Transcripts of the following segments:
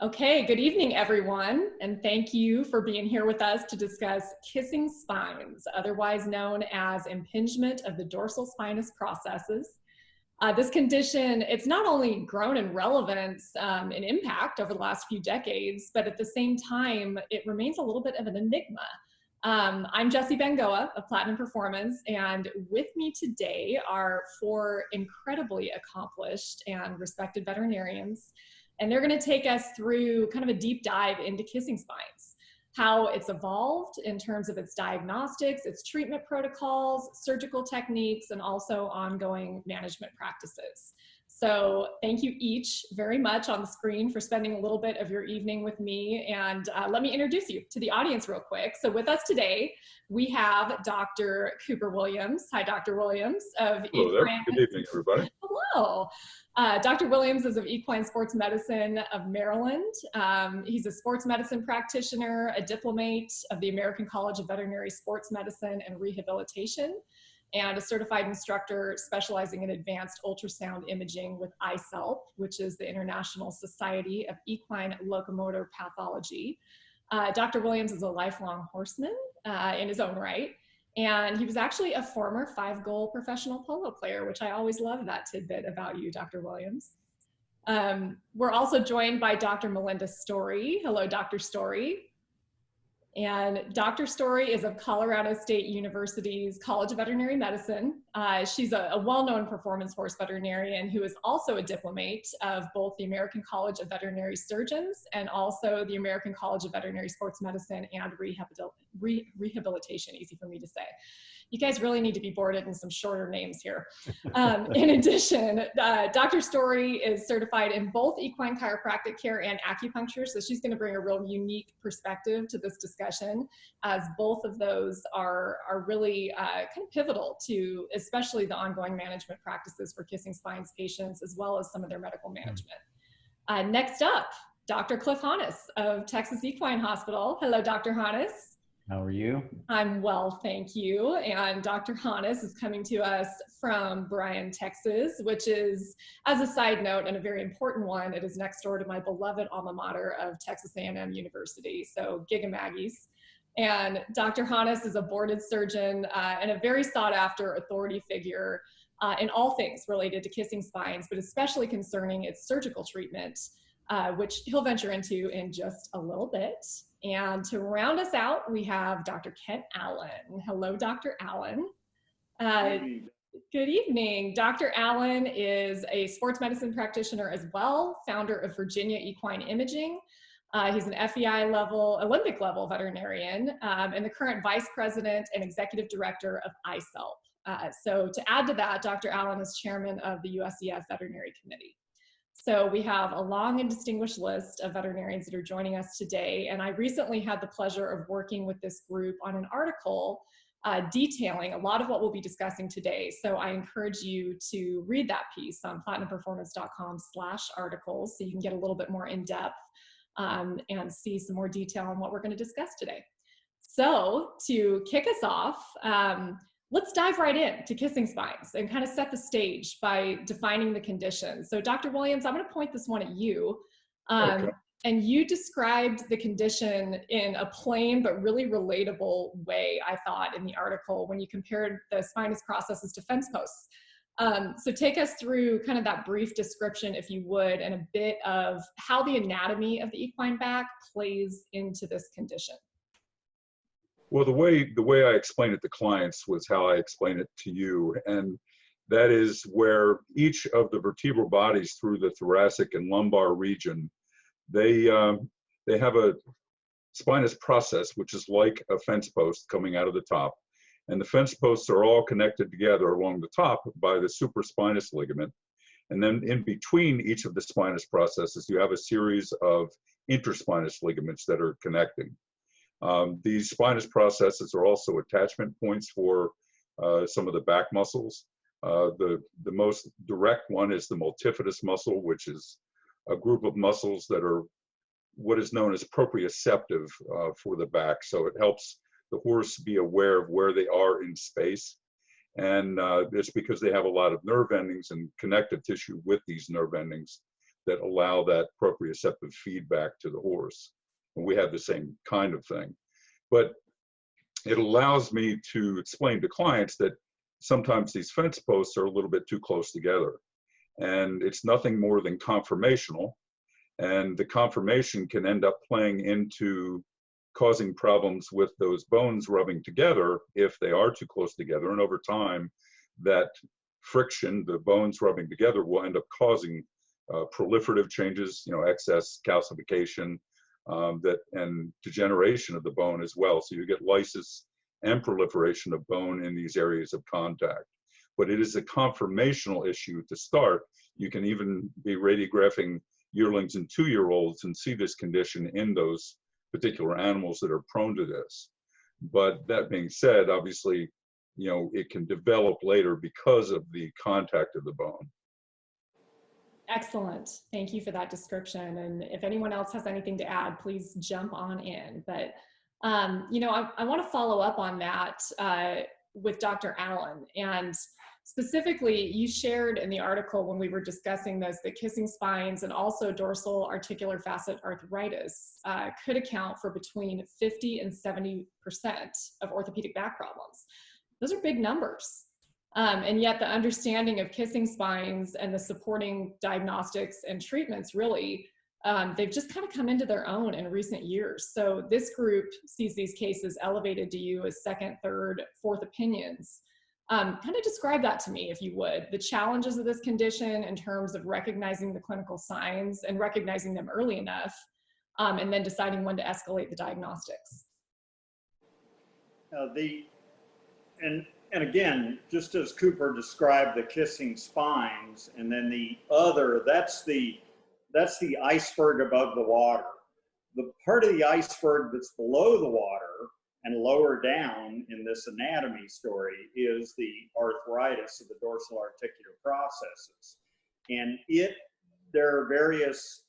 Okay, good evening, everyone, and thank you for being here with us to discuss kissing spines, otherwise known as impingement of the dorsal spinous processes. This condition, it's not only grown in relevance and impact over the last few decades, but at the same time, it remains a little bit of an enigma. I'm Jessie Bengoa of Platinum Performance, and with me today are four incredibly accomplished and respected veterinarians. And they're going to take us through kind of a deep dive into kissing spines, how it's evolved in terms of its diagnostics, its treatment protocols, surgical techniques, and also ongoing management practices. So thank you each very much on the screen for spending a little bit of your evening with me. And let me introduce you to the audience real quick. So with us today, we have Dr. Cooper Williams. Hi, Dr. Williams of Hello there. Good evening, everybody. Hello. Dr. Williams is of Equine Sports Medicine of Maryland. He's a sports medicine practitioner, a diplomate of the American College of Veterinary Sports Medicine and Rehabilitation, and a certified instructor specializing in advanced ultrasound imaging with ICELP, which is the International Society of Equine Locomotor Pathology. Dr. Williams is a lifelong horseman in his own right. And he was actually a former 5-goal professional polo player, which I always love that tidbit about you, Dr. Williams. We're also joined by Dr. Melinda Story. Hello, Dr. Story. And Dr. Story is of Colorado State University's College of Veterinary Medicine. She's a well-known performance horse veterinarian who is also a diplomate of both the American College of Veterinary Surgeons and also the American College of Veterinary Sports Medicine and Rehabilitation, easy for me to say. You guys really need to be boarded in some shorter names here. In addition, Dr. Story is certified in both equine chiropractic care and acupuncture, so she's going to bring a real unique perspective to this discussion, as both of those are really kind of pivotal to especially the ongoing management practices for kissing spines patients, as well as some of their medical management. Next up, Dr. Cliff Hannes of Texas Equine Hospital. Hello, Dr. Hannes. How are you? I'm well, thank you. And Dr. Hannes is coming to us from Bryan, Texas, which is, as a side note, and a very important one, it is next door to my beloved alma mater of Texas A&M University, so Giga-Maggies. And Dr. Hannes is a boarded surgeon and a very sought after authority figure in all things related to kissing spines, but especially concerning its surgical treatment, which he'll venture into in just a little bit. And to round us out, we have Dr. Kent Allen. Hello, Dr. Allen. Good evening. Dr. Allen is a sports medicine practitioner as well, founder of Virginia Equine Imaging. He's an FEI level, Olympic level veterinarian, and the current vice president and executive director of ICELP. So to add to that, Dr. Allen is chairman of the USEF Veterinary Committee. So we have a long and distinguished list of veterinarians that are joining us today. And I recently had the pleasure of working with this group on an article detailing a lot of what we'll be discussing today. So I encourage you to read that piece on platinumperformance.com/articles so you can get a little bit more in depth and see some more detail on what we're going to discuss today. So to kick us off, let's dive right in to kissing spines and kind of set the stage by defining the condition. So Dr. Williams, I'm going to point this one at you. Okay. And you described the condition in a plain but really relatable way, I thought, in the article when you compared the spinous processes to fence posts. So take us through kind of that brief description, if you would, and a bit of how the anatomy of the equine back plays into this condition. Well, the way I explain it to clients was how I explain it to you, and that is where each of the vertebral bodies through the thoracic and lumbar region, they have a spinous process, which is like a fence post coming out of the top, and the fence posts are all connected together along the top by the supraspinous ligament, and then in between each of the spinous processes, you have a series of interspinous ligaments that are connecting. These spinous processes are also attachment points for some of the back muscles. The most direct one is the multifidus muscle, which is a group of muscles that are what is known as proprioceptive for the back. So it helps the horse be aware of where they are in space. And it's because they have a lot of nerve endings and connective tissue with these nerve endings that allow that proprioceptive feedback to the horse. And we have the same kind of thing. But it allows me to explain to clients that sometimes these fence posts are a little bit too close together. And it's nothing more than conformational. And the conformation can end up playing into causing problems with those bones rubbing together if they are too close together. And over time, that friction, the bones rubbing together, will end up causing proliferative changes, excess calcification, and degeneration of the bone as well. So you get lysis and proliferation of bone in these areas of contact. But it is a conformational issue to start. You can even be radiographing yearlings and 2-year-olds and see this condition in those particular animals that are prone to this. But that being said, obviously, it can develop later because of the contact of the bone. Excellent. Thank you for that description. And if anyone else has anything to add, please jump on in. But, I want to follow up on that with Dr. Allen. And specifically, you shared in the article when we were discussing this, that kissing spines and also dorsal articular facet arthritis could account for between 50 and 70% of orthopedic back problems. Those are big numbers. And yet the understanding of kissing spines and the supporting diagnostics and treatments really, they've just kind of come into their own in recent years. So this group sees these cases elevated to you as second, third, fourth opinions. Kind of describe that to me, if you would, the challenges of this condition in terms of recognizing the clinical signs and recognizing them early enough, and then deciding when to escalate the diagnostics. And again, just as Cooper described the kissing spines, and then the other, that's the iceberg above the water. The part of the iceberg that's below the water and lower down in this anatomy story is the arthritis of the dorsal articular processes. And there are various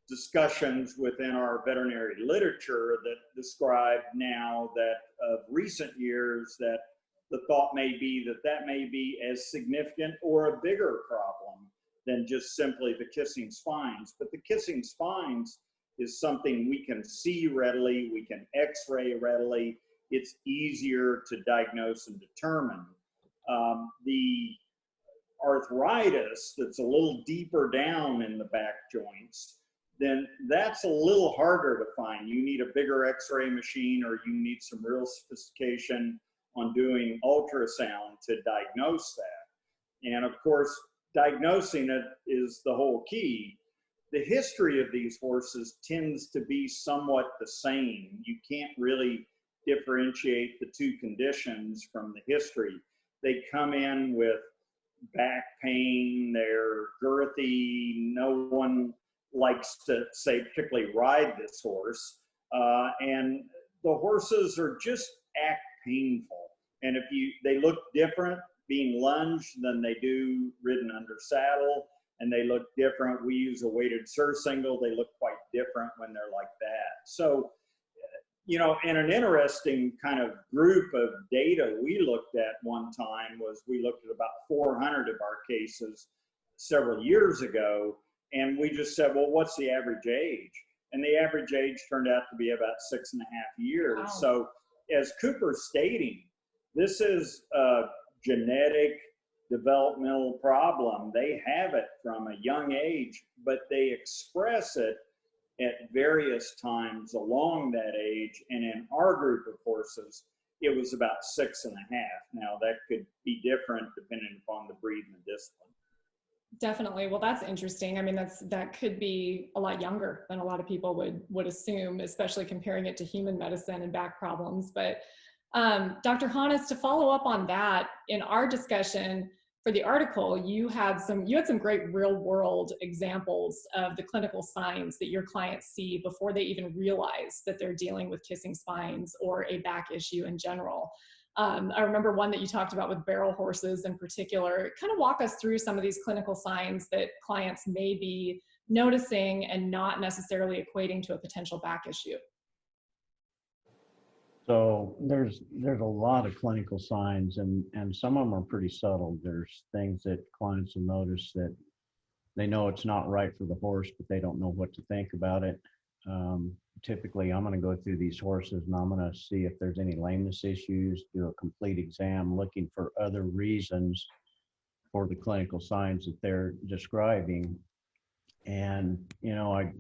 discussions within our veterinary literature that describe now that of recent years that the thought may be that may be as significant or a bigger problem than just simply the kissing spines. But the kissing spines is something we can see readily, we can x-ray readily, it's easier to diagnose and determine. The arthritis that's a little deeper down in the back joints, then that's a little harder to find. You need a bigger x-ray machine, or you need some real sophistication on doing ultrasound to diagnose that. And of course, diagnosing it is the whole key. The history of these horses tends to be somewhat the same. You can't really differentiate the two conditions from the history. They come in with back pain, they're girthy, no one likes to, say, particularly ride this horse, and the horses are just act painful. And if they look different being lunged than they do ridden under saddle, and they look different. We use a weighted surcingle. They look quite different when they're like that. So, and an interesting kind of group of data we looked at one time was we looked at about 400 of our cases several years ago, and we just said, well, what's the average age? And the average age turned out to be about 6.5 years. Wow. So as Cooper's stating, this is a genetic developmental problem. They have it from a young age, but they express it at various times along that age. And in our group of horses, it was about 6.5. Now that could be different depending upon the breed and the discipline. Definitely. Well, that's interesting. I mean, that could be a lot younger than a lot of people would assume, especially comparing it to human medicine and back problems. But Dr. Hannes, to follow up on that, in our discussion for the article, you had some great real world examples of the clinical signs that your clients see before they even realize that they're dealing with kissing spines or a back issue in general. I remember one that you talked about with barrel horses in particular. Kind of walk us through some of these clinical signs that clients may be noticing and not necessarily equating to a potential back issue. So there's a lot of clinical signs, and some of them are pretty subtle. There's things that clients will notice that they know it's not right for the horse, but they don't know what to think about it. Typically, I'm going to go through these horses and I'm going to see if there's any lameness issues, do a complete exam, looking for other reasons for the clinical signs that they're describing. And, you know, I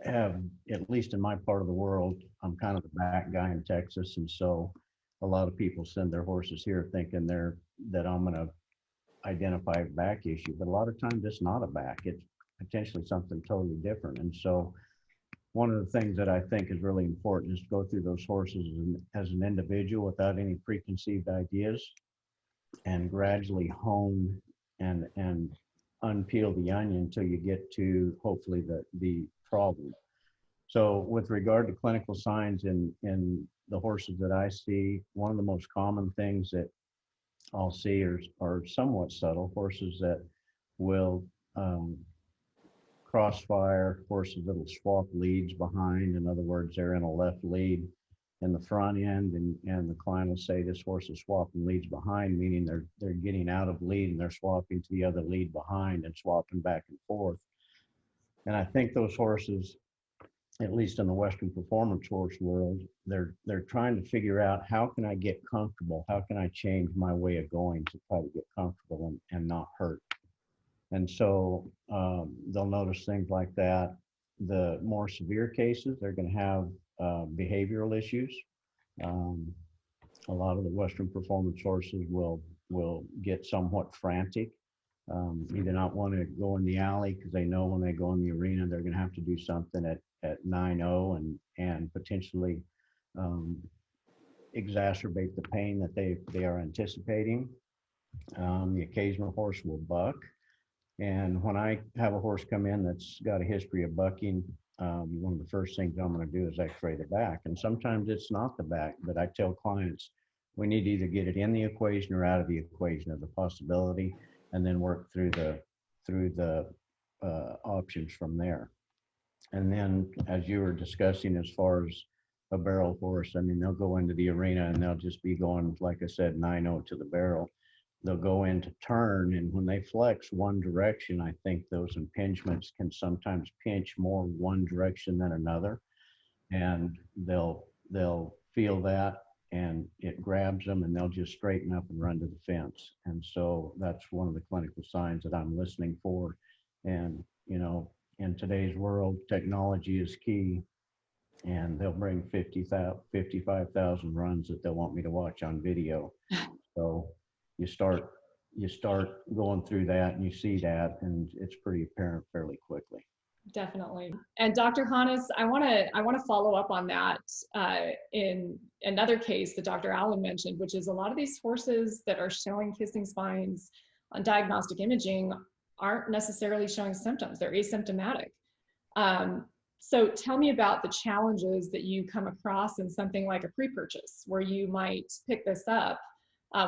have, at least in my part of the world, I'm kind of the back guy in Texas. And so a lot of people send their horses here thinking that I'm going to identify a back issue, but a lot of times it's not a back. It's potentially something totally different. And so one of the things that I think is really important is to go through those horses as an individual without any preconceived ideas, and gradually hone and unpeel the onion until you get to hopefully the problem. So with regard to clinical signs in the horses that I see, one of the most common things that I'll see are somewhat subtle. Horses that will crossfire, horses that will swap leads behind. In other words, they're in a left lead in the front end, and the client will say this horse is swapping leads behind, meaning they're getting out of lead and they're swapping to the other lead behind and swapping back and forth. And I think those horses, at least in the Western performance horse world, they're trying to figure out, how can I get comfortable? How can I change my way of going to try to get comfortable and not hurt? And so they'll notice things like that. The more severe cases, they're going to have behavioral issues. A lot of the Western performance horses will get somewhat frantic, either not want to go in the alley because they know when they go in the arena they're going to have to do something at 9-0 and potentially exacerbate the pain that they are anticipating. The occasional horse will buck. And when I have a horse come in that's got a history of bucking, one of the first things I'm going to do is x-ray the back. And sometimes it's not the back, but I tell clients we need to either get it in the equation or out of the equation as a possibility, and then work through the options from there. And then, as you were discussing, as far as a barrel horse, I mean, they'll go into the arena and they'll just be going, like I said, 9-0 to the barrel. They'll go in to turn, and when they flex one direction, I think those impingements can sometimes pinch more one direction than another, and they'll feel that, and it grabs them, and they'll just straighten up and run to the fence. And so that's one of the clinical signs that I'm listening for. And you know, in today's world, technology is key, and they'll bring 55,000 runs that they'll want me to watch on video. So you start going through that and you see that, and it's pretty apparent fairly quickly. Definitely. And Dr. Hannes, I want to follow up on that in another case that Dr. Allen mentioned, which is a lot of these horses that are showing kissing spines on diagnostic imaging aren't necessarily showing symptoms. They're asymptomatic. So tell me about the challenges that you come across in something like a pre-purchase, where you might pick this up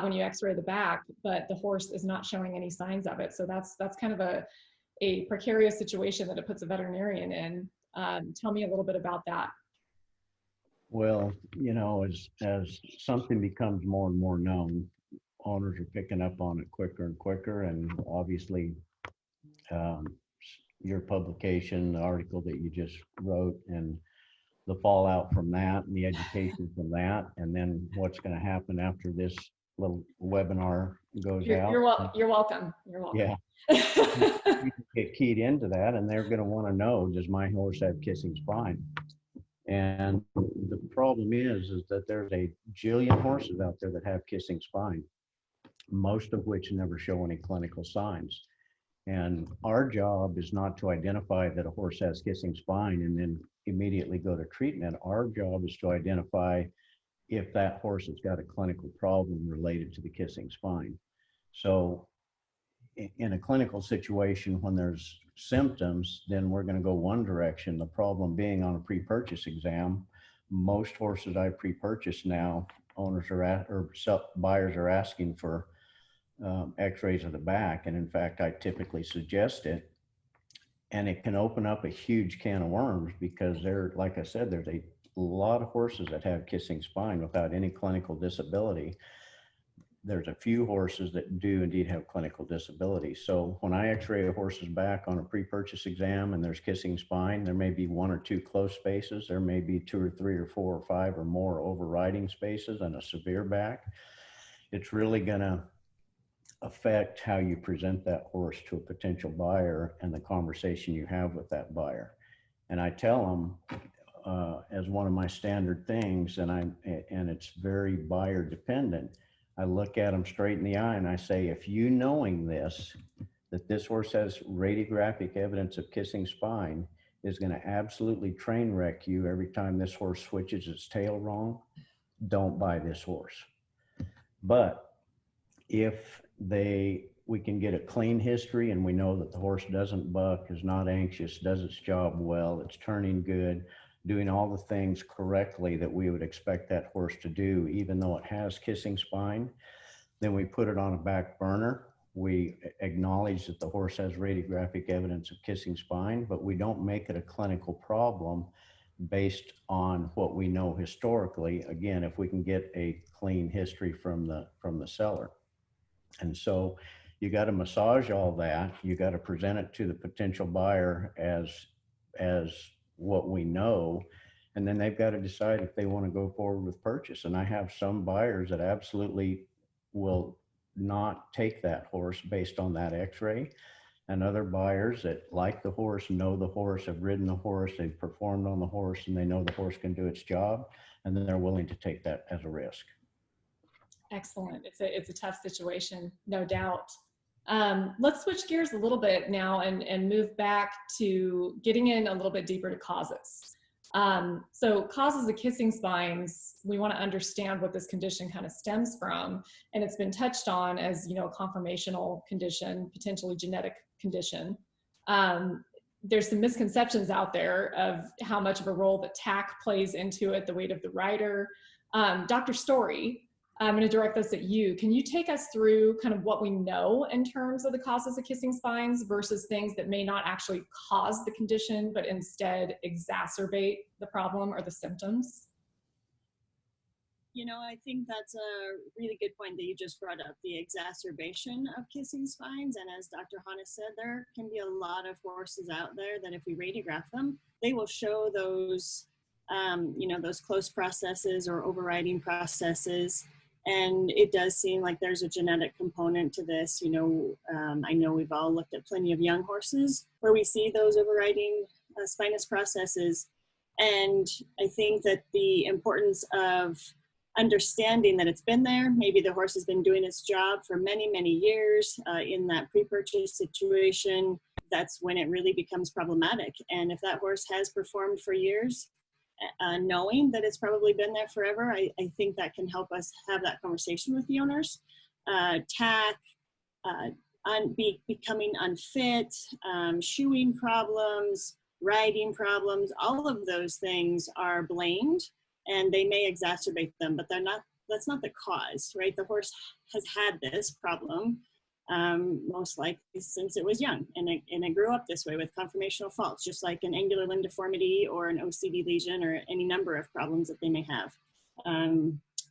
when you x-ray the back, but the horse is not showing any signs of it. So that's kind of a precarious situation that it puts a veterinarian in. Tell me a little bit about that. Well, you know, as something becomes more and more known, owners are picking up on it quicker and quicker. And obviously, your publication, the article that you just wrote, and the fallout from that, and the education from that, and then what's going to happen after this little webinar goes out. You're welcome. You're welcome. Yeah. You get keyed into that, and they're going to want to know, does my horse have kissing spine? And the problem is that there's a jillion horses out there that have kissing spine, most of which never show any clinical signs. And our job is not to identify that a horse has kissing spine and then immediately go to treatment. Our job is to identify if that horse has got a clinical problem related to the kissing spine. So in a clinical situation, when there's symptoms, then we're going to go one direction. The problem being, on a pre-purchase exam, most horses I pre-purchase now, owners are buyers are asking for x-rays of the back. And in fact, I typically suggest it, and it can open up a huge can of worms, because like I said, there's a lot of horses that have kissing spine without any clinical disability. there's a few horses that do indeed have clinical disability. So when I x-ray a horse's back on a pre-purchase exam and there's kissing spine, there may be 1 or 2 close spaces. There may be 2 or 3 or 4 or 5 or more overriding spaces and a severe back. It's really going to affect how you present that horse to a potential buyer and the conversation you have with that buyer. And I tell them, as one of my standard things, and it's very buyer dependent, I look at them straight in the eye and I say, if you knowing this, that this horse has radiographic evidence of kissing spine, is going to absolutely train wreck you every time this horse switches its tail wrong, don't buy this horse. But if we can get a clean history and we know that the horse doesn't buck, is not anxious, does its job well, it's turning good, doing all the things correctly that we would expect that horse to do, even though it has kissing spine, then we put it on a back burner. We acknowledge that the horse has radiographic evidence of kissing spine, but we don't make it a clinical problem based on what we know historically. Again, if we can get a clean history from the seller. And so you got to massage all that. You got to present it to the potential buyer as what we know, and then they've got to decide if they want to go forward with purchase. And I have some buyers that absolutely will not take that horse based on that x-ray, and other buyers that like the horse, know the horse, have ridden the horse, they've performed on the horse, and they know the horse can do its job, and then they're willing to take that as a risk. Excellent. It's a tough situation, no doubt. Let's switch gears a little bit now and move back to getting in a little bit deeper to causes. So causes of kissing spines, we want to understand what this condition kind of stems from. And it's been touched on as, a conformational condition, potentially genetic condition. There's some misconceptions out there of how much of a role that tack plays into it, the weight of the rider. Dr. Story, I'm going to direct this at you. Can you take us through kind of what we know in terms of the causes of kissing spines versus things that may not actually cause the condition, but instead exacerbate the problem or the symptoms? I think that's a really good point that you just brought up, the exacerbation of kissing spines. And as Dr. Hannes said, there can be a lot of horses out there that if we radiograph them, they will show those, those close processes or overriding processes. And it does seem like there's a genetic component to this. I know we've all looked at plenty of young horses where we see those overriding spinous processes. And I think that the importance of understanding that it's been there, maybe the horse has been doing its job for many, many years in that pre-purchase situation, that's when it really becomes problematic. And if that horse has performed for years, knowing that it's probably been there forever, I think that can help us have that conversation with the owners. Tack, becoming unfit, shoeing problems, riding problems, all of those things are blamed and they may exacerbate them, but that's not the cause, right? The horse has had this problem most likely since it was young, and it grew up this way with conformational faults, just like an angular limb deformity or an OCD lesion or any number of problems that they may have.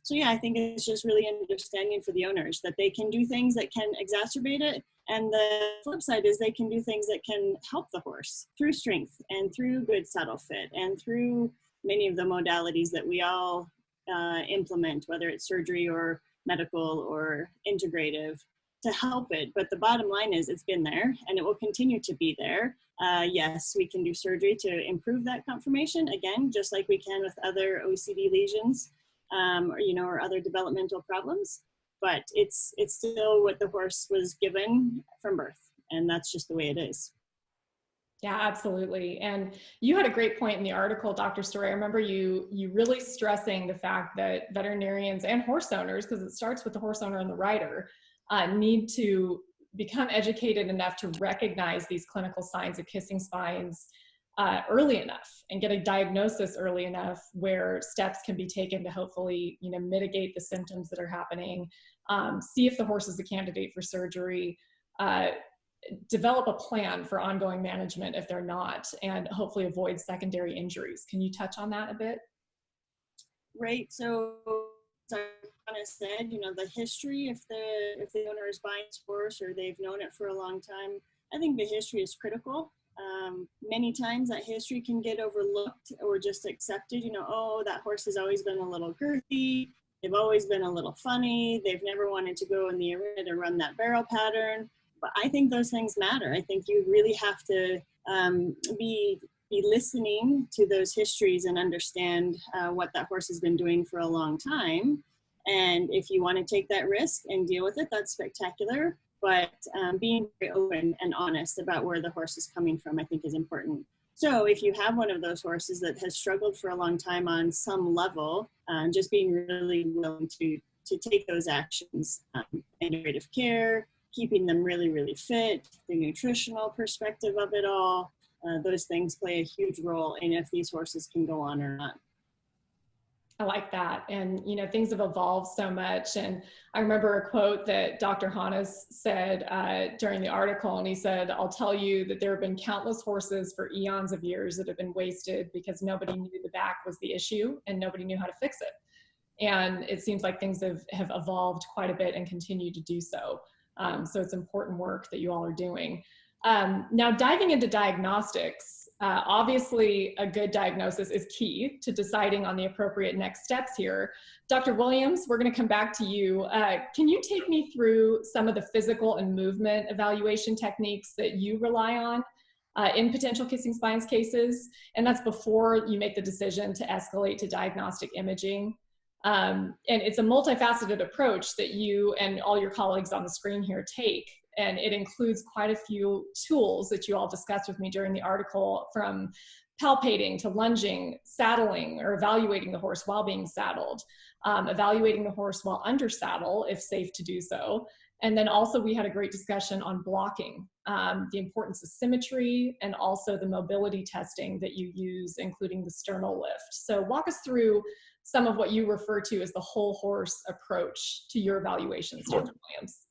So yeah, I think it's just really understanding for the owners that they can do things that can exacerbate it, and the flip side is they can do things that can help the horse through strength and through good saddle fit and through many of the modalities that we all implement, whether it's surgery or medical or integrative, to help it. But the bottom line is it's been there and it will continue to be there. Yes, we can do surgery to improve that conformation, again, just like we can with other OCD lesions or other developmental problems, but it's still what the horse was given from birth, and that's just the way it is. Yeah, absolutely. And you had a great point in the article, Dr. Story. I remember you really stressing the fact that veterinarians and horse owners, because it starts with the horse owner and the rider, need to become educated enough to recognize these clinical signs of kissing spines early enough and get a diagnosis early enough where steps can be taken to hopefully, mitigate the symptoms that are happening, see if the horse is a candidate for surgery, develop a plan for ongoing management if they're not, and hopefully avoid secondary injuries. Can you touch on that a bit? Right. So Dr. said, you know, the history, if the owner is buying this horse or they've known it for a long time, I think the history is critical. Many times that history can get overlooked or just accepted, you know, oh, that horse has always been a little girthy, they've always been a little funny, they've never wanted to go in the arena to run that barrel pattern. But I think those things matter. I think you really have to be listening to those histories and understand what that horse has been doing for a long time. And if you want to take that risk and deal with it, that's spectacular. But being very open and honest about where the horse is coming from, I think, is important. So if you have one of those horses that has struggled for a long time on some level, just being really willing to take those actions, integrative care, keeping them really, really fit, the nutritional perspective of it all, those things play a huge role in if these horses can go on or not. I like that. And, you know, things have evolved so much. And I remember a quote that Dr. Hannes said during the article, and he said, I'll tell you that there have been countless horses for eons of years that have been wasted because nobody knew the back was the issue and nobody knew how to fix it. And it seems like things have evolved quite a bit and continue to do so. So it's important work that you all are doing. Now, diving into diagnostics, obviously a good diagnosis is key to deciding on the appropriate next steps here. Dr. Williams, we're going to come back to you. Can you take me through some of the physical and movement evaluation techniques that you rely on in potential kissing spines cases? And that's before you make the decision to escalate to diagnostic imaging. And it's a multifaceted approach that you and all your colleagues on the screen here take. And it includes quite a few tools that you all discussed with me during the article, from palpating to lunging, saddling or evaluating the horse while being saddled, evaluating the horse while under saddle, if safe to do so. And then also we had a great discussion on blocking, the importance of symmetry, and also the mobility testing that you use, including the sternal lift. So walk us through some of what you refer to as the whole horse approach to your evaluations, Dr. Williams.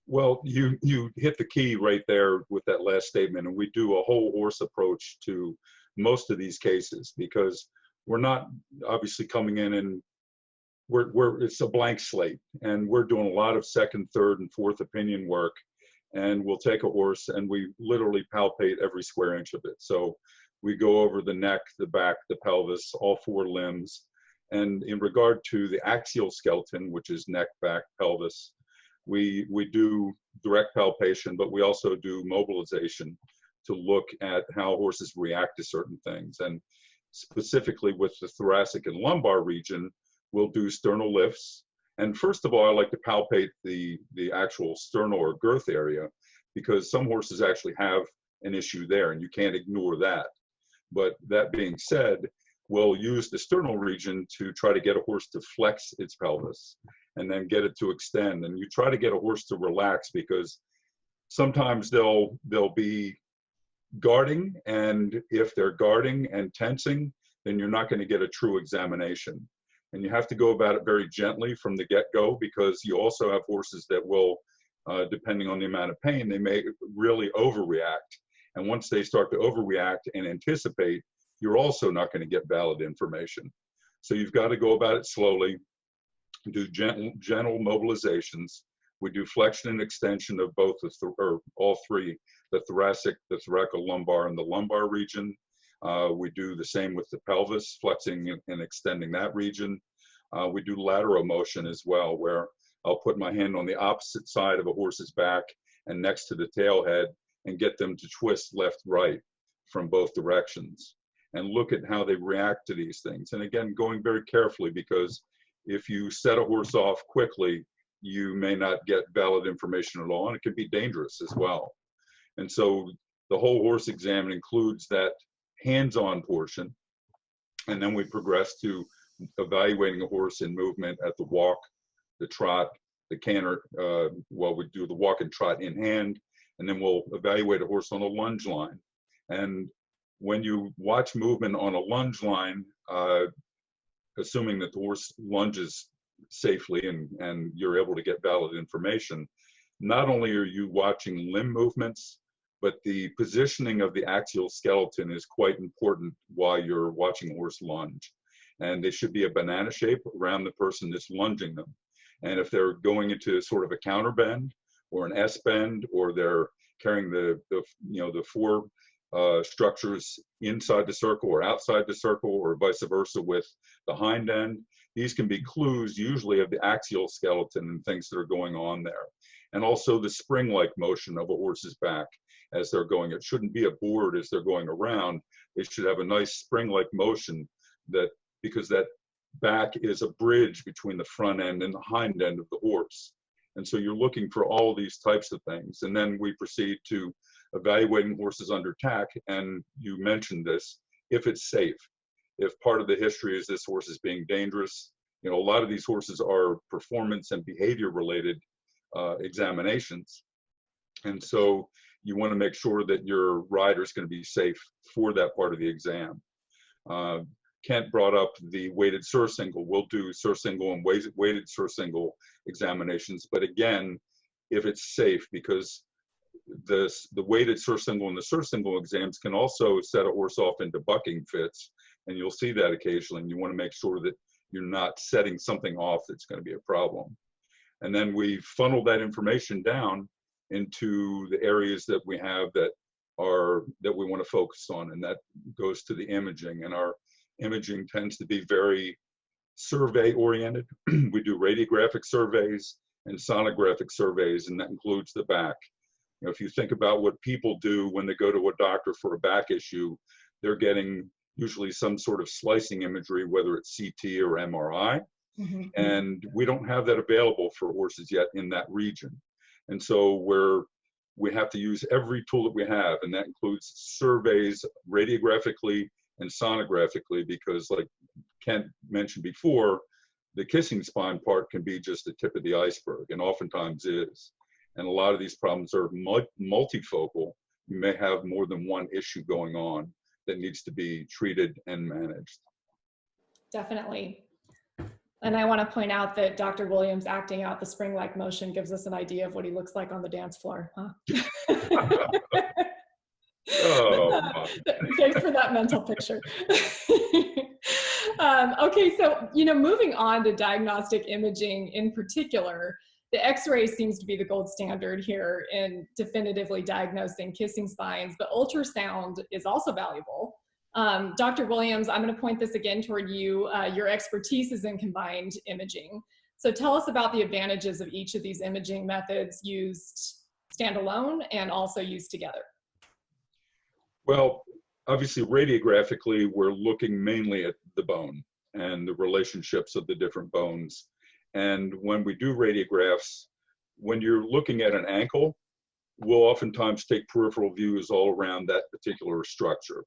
Well, you hit the key right there with that last statement, and we do a whole horse approach to most of these cases because we're not obviously coming in and it's a blank slate, and we're doing a lot of second, third, and fourth opinion work, and we'll take a horse and we literally palpate every square inch of it. So we go over the neck, the back, the pelvis, all four limbs, and in regard to the axial skeleton, which is neck, back, pelvis, we do direct palpation, but we also do mobilization to look at how horses react to certain things. And specifically with the thoracic and lumbar region, we'll do sternal lifts. And first of all, I like to palpate the actual sternal or girth area, because some horses actually have an issue there and you can't ignore that. But that being said, we'll use the sternal region to try to get a horse to flex its pelvis and then get it to extend. And you try to get a horse to relax, because sometimes they'll be guarding, and if they're guarding and tensing, then you're not going to get a true examination. And you have to go about it very gently from the get-go, because you also have horses that will, depending on the amount of pain, they may really overreact. And once they start to overreact and anticipate, you're also not going to get valid information. So you've got to go about it slowly, do gentle mobilizations. We do flexion and extension of both, or all three, the thoracic, the thoracolumbar, and the lumbar region. We do the same with the pelvis, flexing and extending that region. We do lateral motion as well, where I'll put my hand on the opposite side of a horse's back and next to the tail head and get them to twist left, right from both directions, and look at how they react to these things. And again, going very carefully, because if you set a horse off quickly, you may not get valid information at all, and it can be dangerous as well. And so the whole horse exam includes that hands-on portion, and then we progress to evaluating a horse in movement at the walk, the trot, the canter. Well, we do the walk and trot in hand, and then we'll evaluate a horse on a lunge line. And when you watch movement on a lunge line, assuming that the horse lunges safely and you're able to get valid information, not only are you watching limb movements, but the positioning of the axial skeleton is quite important while you're watching a horse lunge. and they should be a banana shape around the person that's lunging them. And if they're going into sort of a counter bend or an S bend, or they're carrying the four structures inside the circle or outside the circle, or vice versa with the hind end, these can be clues usually of the axial skeleton and things that are going on there. And also the spring-like motion of a horse's back as they're going. It shouldn't be a board as they're going around. They should have a nice spring-like motion, that because that back is a bridge between the front end and the hind end of the horse. And so you're looking for all of these types of things. And then we proceed to evaluating horses under tack. And you mentioned this, if it's safe. If part of the history is this horse is being dangerous, a lot of these horses are performance and behavior related examinations. And so you want to make sure that your rider is going to be safe for that part of the exam. Kent brought up the weighted surcingle. We'll do surcingle and weighted surcingle examinations, but again, if it's safe, because the weighted surcingle and the surcingle exams can also set a horse off into bucking fits, and you'll see that occasionally, and you want to make sure that you're not setting something off that's going to be a problem. And then we funnel that information down into the areas that we have that we want to focus on, and that goes to the imaging. And our imaging tends to be very survey oriented. We do radiographic surveys and sonographic surveys, and that includes the back. If you think about what people do when they go to a doctor for a back issue, they're getting usually some sort of slicing imagery, whether it's CT or MRI. Mm-hmm. And we don't have that available for horses yet in that region. And so we have to use every tool that we have, and that includes surveys radiographically and sonographically, because like Kent mentioned before, the kissing spine part can be just the tip of the iceberg, and oftentimes is. And a lot of these problems are multifocal. You may have more than one issue going on that needs to be treated and managed. Definitely. And I want to point out that Dr. Williams acting out the spring-like motion gives us an idea of what he looks like on the dance floor, huh? Oh, thanks for that mental picture. Okay, so, moving on to diagnostic imaging in particular, the X-ray seems to be the gold standard here in definitively diagnosing kissing spines, but ultrasound is also valuable. Dr. Williams, I'm going to point this again toward you. Your expertise is in combined imaging. So tell us about the advantages of each of these imaging methods used standalone and also used together. Well, obviously radiographically, we're looking mainly at the bone and the relationships of the different bones. And when we do radiographs, when you're looking at an ankle, we'll oftentimes take peripheral views all around that particular structure.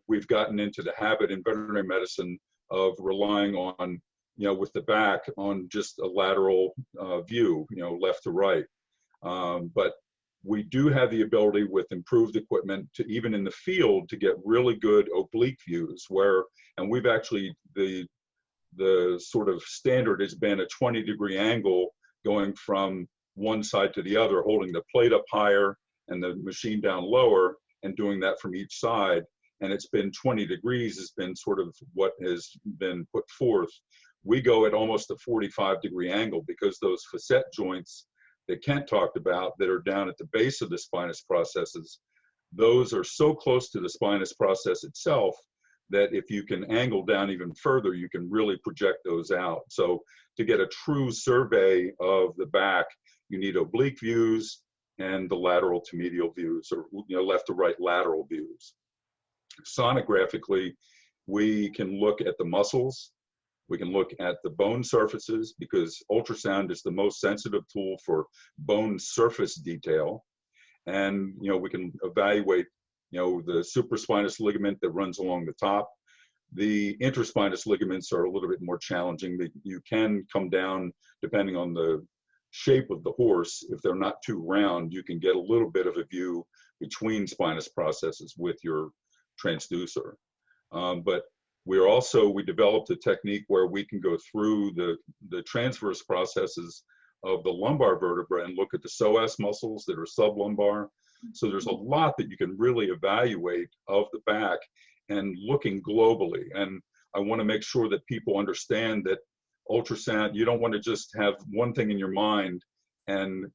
We've gotten into the habit in veterinary medicine of relying on, with the back, on just a lateral view, left to right. But we do have the ability with improved equipment to, even in the field, to get really good oblique views and we've actually, the sort of standard has been a 20-degree angle going from one side to the other, holding the plate up higher and the machine down lower, and doing that from each side. And it's been 20 degrees has been sort of what has been put forth. We go at almost a 45-degree angle, because those facet joints that Kent talked about that are down at the base of the spinous processes, those are so close to the spinous process itself that if you can angle down even further, you can really project those out. So to get a true survey of the back, you need oblique views and the lateral to medial views, or left to right lateral views. Sonographically, we can look at the muscles, we can look at the bone surfaces, because ultrasound is the most sensitive tool for bone surface detail. And we can evaluate the supraspinous ligament that runs along the top. The interspinous ligaments are a little bit more challenging. You can come down, depending on the shape of the horse. If they're not too round, you can get a little bit of a view between spinous processes with your transducer. But we developed a technique where we can go through the transverse processes of the lumbar vertebra and look at the psoas muscles that are sublumbar. So there's a lot that you can really evaluate of the back, and looking globally. And I want to make sure that people understand that ultrasound, you don't want to just have one thing in your mind and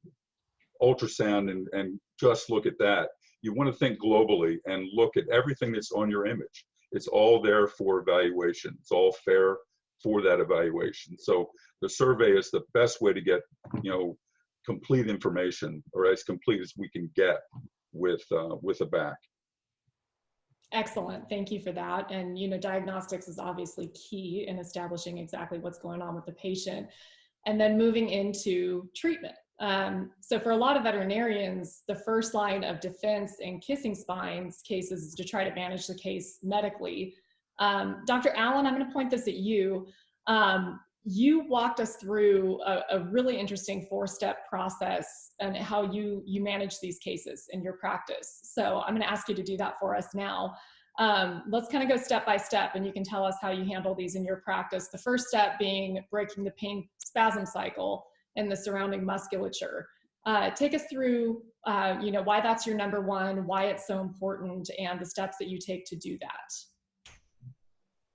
ultrasound and just look at that. You want to think globally and look at everything that's on your image. It's all there for evaluation. It's all fair for that evaluation. So the survey is the best way to get, complete information, or as complete as we can get with a back. Excellent. Thank you for that. And, diagnostics is obviously key in establishing exactly what's going on with the patient. And then moving into treatment. So for a lot of veterinarians, the first line of defense in kissing spines cases is to try to manage the case medically. Dr. Allen, I'm going to point this at you. You walked us through a really interesting 4-step process and how you manage these cases in your practice. So I'm going to ask you to do that for us now. Let's kind of go step by step, and you can tell us how you handle these in your practice. The first step being breaking the pain spasm cycle and the surrounding musculature. Take us through, why that's your number one, why it's so important, and the steps that you take to do that.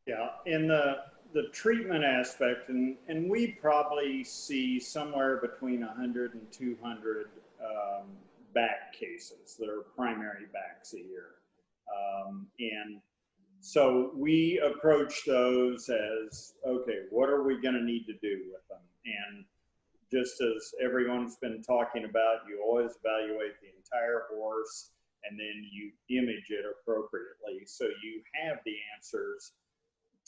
Yeah, in the treatment aspect, and we probably see somewhere between 100 and 200 back cases that are primary backs a year. And so we approach those as, okay, what are we going to need to do with them? And just as everyone's been talking about, you always evaluate the entire horse and then you image it appropriately. So you have the answers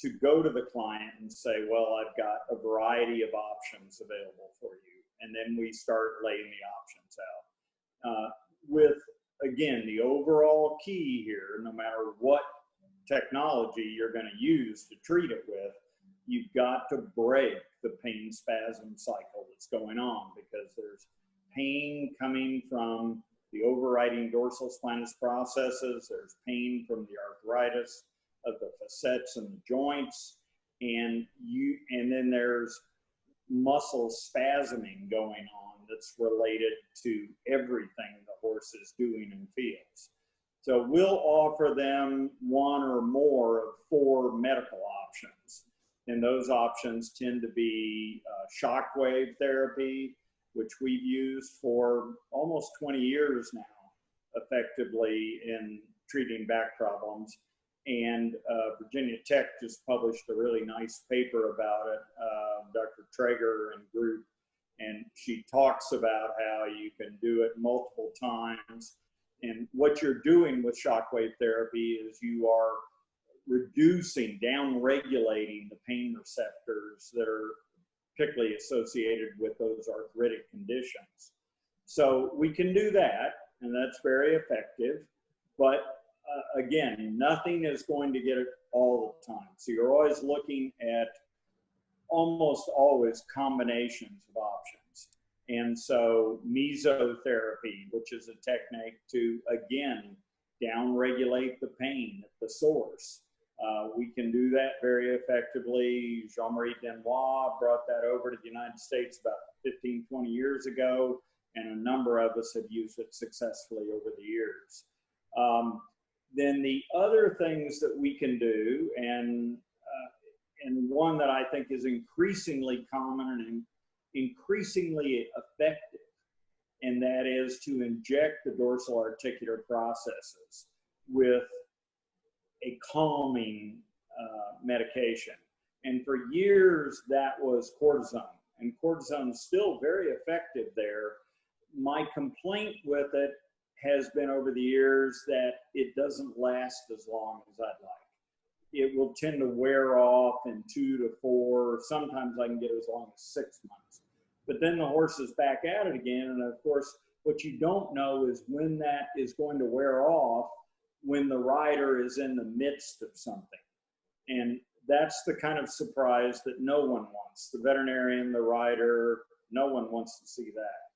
to go to the client and say, well, I've got a variety of options available for you. And then we start laying the options out. With, again, the overall key here, no matter what technology you're going to use to treat it with, you've got to break the pain spasm cycle that's going on, because there's pain coming from the overriding dorsal spinous processes, there's pain from the arthritis of the facets and the joints, and then there's muscle spasming going on that's related to everything the horse is doing and feels. So we'll offer them one or more of 4 medical options. And those options tend to be Shockwave Therapy, which we've used for almost 20 years now, effectively in treating back problems. And Virginia Tech just published a really nice paper about it, Dr. Traeger and group, and she talks about how you can do it multiple times. And what you're doing with shockwave therapy is you are reducing, down-regulating the pain receptors that are particularly associated with those arthritic conditions. So we can do that, and that's very effective. But again, nothing is going to get it all the time. So you're always looking at almost always combinations of options. And so mesotherapy, which is a technique to, again, down-regulate the pain at the source. We can do that very effectively. Jean-Marie Denois brought that over to the United States about 15, 20 years ago, and a number of us have used it successfully over the years. Then the other things that we can do, and one that I think is increasingly common and increasingly effective, and that is to inject the dorsal articular processes with a calming medication. And for years that was cortisone, and cortisone is still very effective there. My complaint with it has been over the years that it doesn't last as long as I'd like. It will tend to wear off in 2 to 4, sometimes I can get as long as 6 months. But then the horse is back at it again, and of course, what you don't know is when that is going to wear off, when the rider is in the midst of something. And that's the kind of surprise that no one wants. The veterinarian, the rider, no one wants to see that.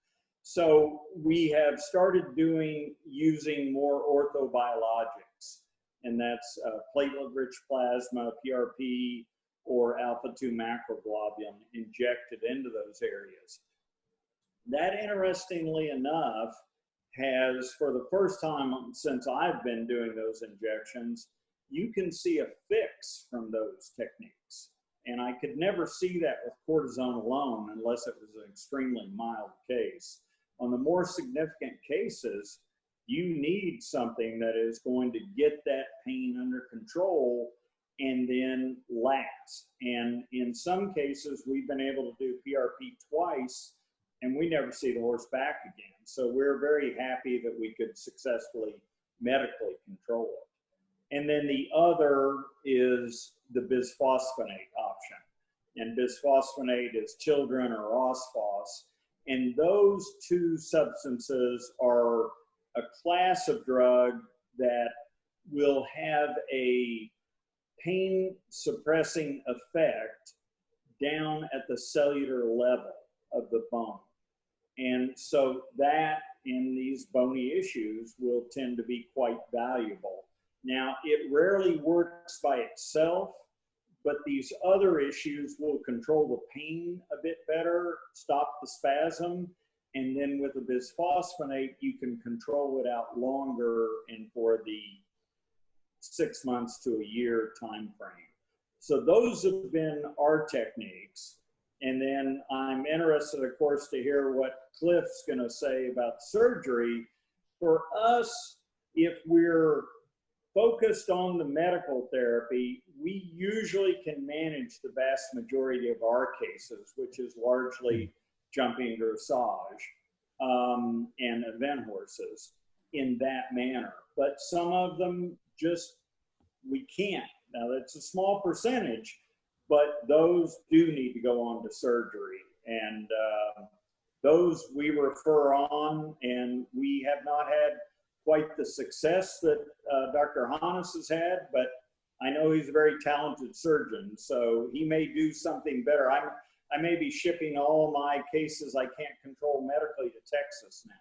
So we have started using more orthobiologics, and that's platelet-rich plasma, PRP, or alpha-2 macroglobulin injected into those areas. That, interestingly enough, has, for the first time since I've been doing those injections, you can see a fix from those techniques. And I could never see that with cortisone alone unless it was an extremely mild case. On the more significant cases, you need something that is going to get that pain under control and then last. And in some cases, we've been able to do PRP twice, and we never see the horse back again. So we're very happy that we could successfully medically control it. And then the other is the bisphosphonate option. And bisphosphonate is children or osphos. And those two substances are a class of drug that will have a pain suppressing effect down at the cellular level of the bone. And so that in these bony issues will tend to be quite valuable. Now, it rarely works by itself, but these other issues will control the pain a bit better, stop the spasm, and then with the bisphosphonate, you can control it out longer and for the 6 months to a year time frame. So those have been our techniques. And then I'm interested, of course, to hear what Cliff's going to say about surgery. For us, if we're focused on the medical therapy, we usually can manage the vast majority of our cases, which is largely jumping dressage and event horses in that manner. But some of them just, we can't. Now, that's a small percentage, but those do need to go on to surgery. And those we refer on, and we have not had quite the success that Dr. Hannes has had, but I know he's a very talented surgeon, so he may do something better. I may be shipping all my cases I can't control medically to Texas now.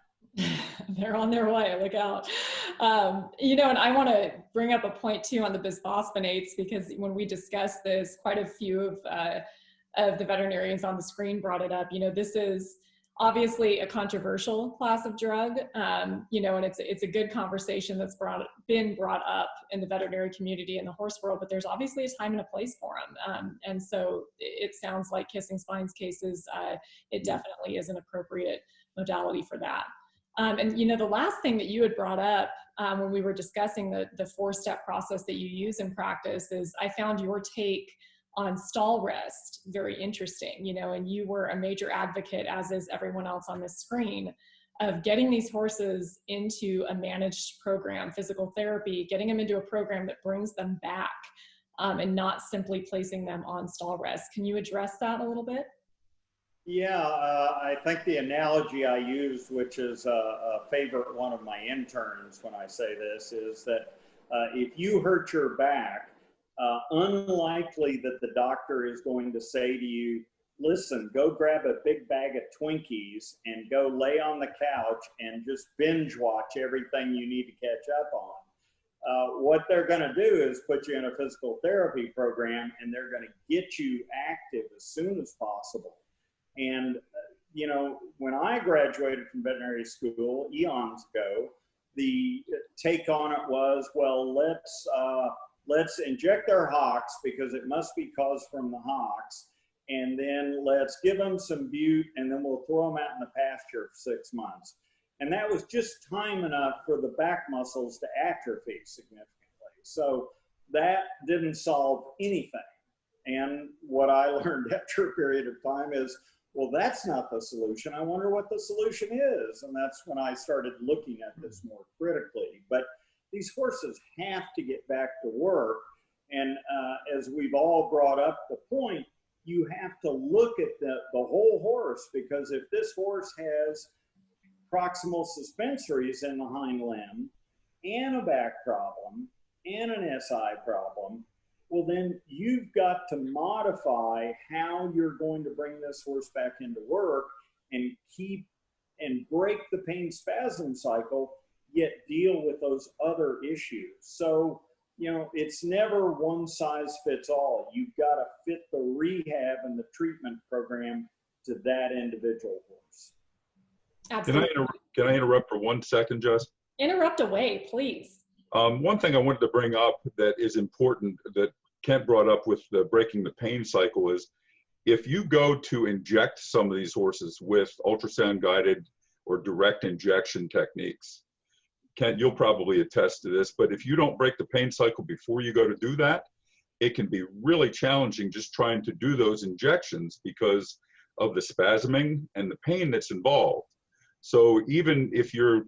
They're on their way, look out. You know, and I want to bring up a point too on the bisphosphonates, because when we discussed this, quite a few of the veterinarians on the screen brought it up. You know, this is obviously a controversial class of drug, you know, and it's a good conversation that's been brought up in the veterinary community and the horse world, but there's obviously a time and a place for them. And so it sounds like kissing spines cases, it definitely is an appropriate modality for that. And you know, the last thing that you had brought up when we were discussing the 4-step process that you use in practice is I found your take on stall rest very interesting, you know, and you were a major advocate, as is everyone else on this screen, of getting these horses into a managed program, physical therapy, getting them into a program that brings them back and not simply placing them on stall rest. Can you address that a little bit? Yeah, I think the analogy I used, which is a favorite one of my interns when I say this, is that if you hurt your back, unlikely that the doctor is going to say to you, listen, go grab a big bag of Twinkies and go lay on the couch and just binge watch everything you need to catch up on. What they're going to do is put you in a physical therapy program, and they're going to get you active as soon as possible. And, you know, when I graduated from veterinary school eons ago, the take on it was, well, let's inject their hocks because it must be caused from the hocks. And then let's give them some bute, and then we'll throw them out in the pasture for 6 months. And that was just time enough for the back muscles to atrophy significantly. So that didn't solve anything. And what I learned after a period of time is, well, that's not the solution. I wonder what the solution is. And that's when I started looking at this more critically. But these horses have to get back to work. And as we've all brought up the point, you have to look at the whole horse, because if this horse has proximal suspensories in the hind limb and a back problem and an SI problem, well, then you've got to modify how you're going to bring this horse back into work and keep and break the pain spasm cycle, yet deal with those other issues. So, you know, it's never one size fits all. You've got to fit the rehab and the treatment program to that individual horse. Absolutely. Can I interrupt for 1 second, Jess? Interrupt away, please. One thing I wanted to bring up that is important that Kent brought up with the breaking the pain cycle is if you go to inject some of these horses with ultrasound guided or direct injection techniques, Kent, you'll probably attest to this, but if you don't break the pain cycle before you go to do that, it can be really challenging just trying to do those injections because of the spasming and the pain that's involved. So even if you're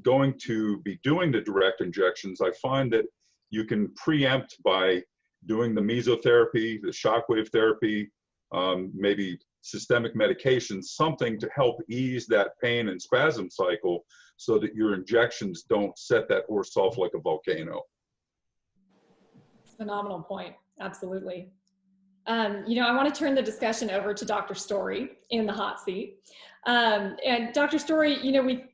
going to be doing the direct injections, I find that you can preempt by doing the mesotherapy, the shockwave therapy, maybe systemic medication, something to help ease that pain and spasm cycle so that your injections don't set that horse off like a volcano. Phenomenal point. Absolutely. I want to turn the discussion over to Dr. Story in the hot seat. And Dr. Story,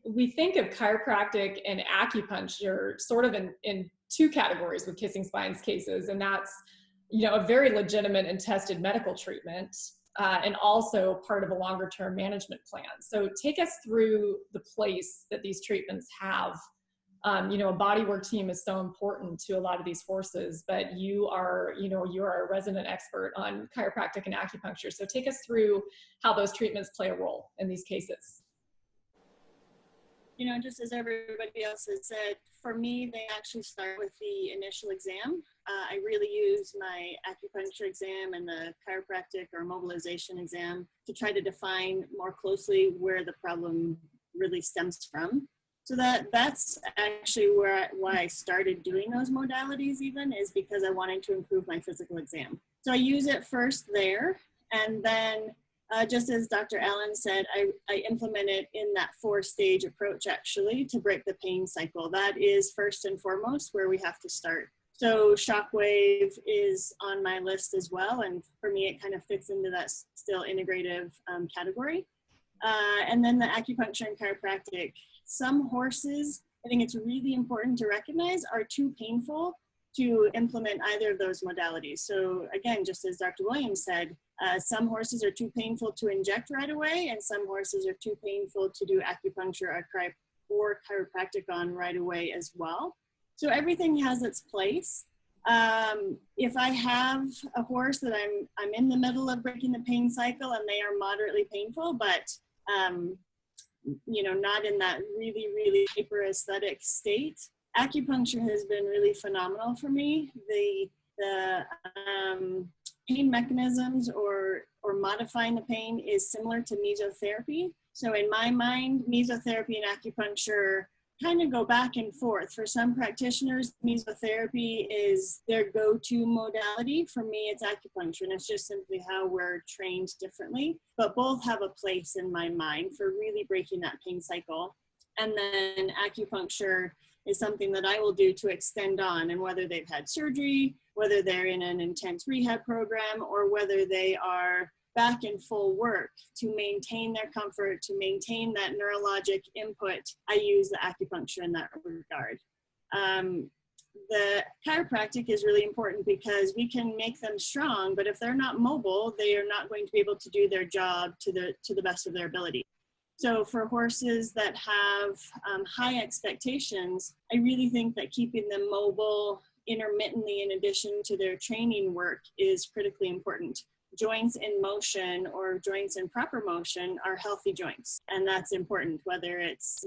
we think of chiropractic and acupuncture sort of in two categories with kissing spines cases, and that's, a very legitimate and tested medical treatment, and also part of a longer term management plan. So take us through the place that these treatments have. A bodywork team is so important to a lot of these horses, but you are a resident expert on chiropractic and acupuncture. So take us through how those treatments play a role in these cases. Just as everybody else has said, for me, they actually start with the initial exam. I really use my acupuncture exam and the chiropractic or mobilization exam to try to define more closely where the problem really stems from. So that's actually why I started doing those modalities even, is because I wanted to improve my physical exam. So I use it first there, and then just as Dr. Allen said, I implement it in that 4-stage approach actually to break the pain cycle. That is first and foremost where we have to start. So Shockwave is on my list as well, and for me it kind of fits into that still integrative category. And then the acupuncture and chiropractic. Some horses, I think it's really important to recognize, are too painful to implement either of those modalities. So again, just as Dr. Williams said, some horses are too painful to inject right away, and some horses are too painful to do acupuncture or chiropractic on right away as well. So everything has its place. If I have a horse that I'm in the middle of breaking the pain cycle and they are moderately painful, but not in that really, really hyper aesthetic state, acupuncture has been really phenomenal for me. The pain mechanisms or modifying the pain is similar to mesotherapy. So in my mind, mesotherapy and acupuncture kind of go back and forth. For some practitioners, mesotherapy is their go-to modality. For me, it's acupuncture, and it's just simply how we're trained differently. But both have a place in my mind for really breaking that pain cycle. And then acupuncture is something that I will do to extend on, and whether they've had surgery, whether they're in an intense rehab program, or whether they are back in full work, to maintain their comfort, to maintain that neurologic input, I use the acupuncture in that regard. The chiropractic is really important because we can make them strong, but if they're not mobile, they are not going to be able to do their job to the best of their ability. So for horses that have high expectations, I really think that keeping them mobile intermittently in addition to their training work is critically important. Joints in motion or joints in proper motion are healthy joints, and that's important, whether it's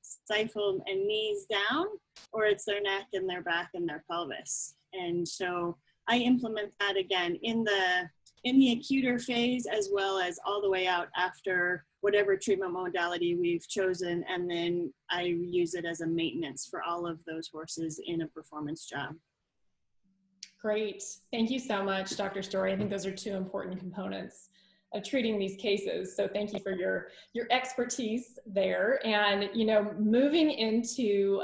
stifle and knees down, or it's their neck and their back and their pelvis. And so I implement that again in the acuter phase, as well as all the way out after whatever treatment modality we've chosen, and then I use it as a maintenance for all of those horses in a performance job. Great. Thank you so much, Dr. Story. I think those are two important components of treating these cases. So thank you for your expertise there. And, moving into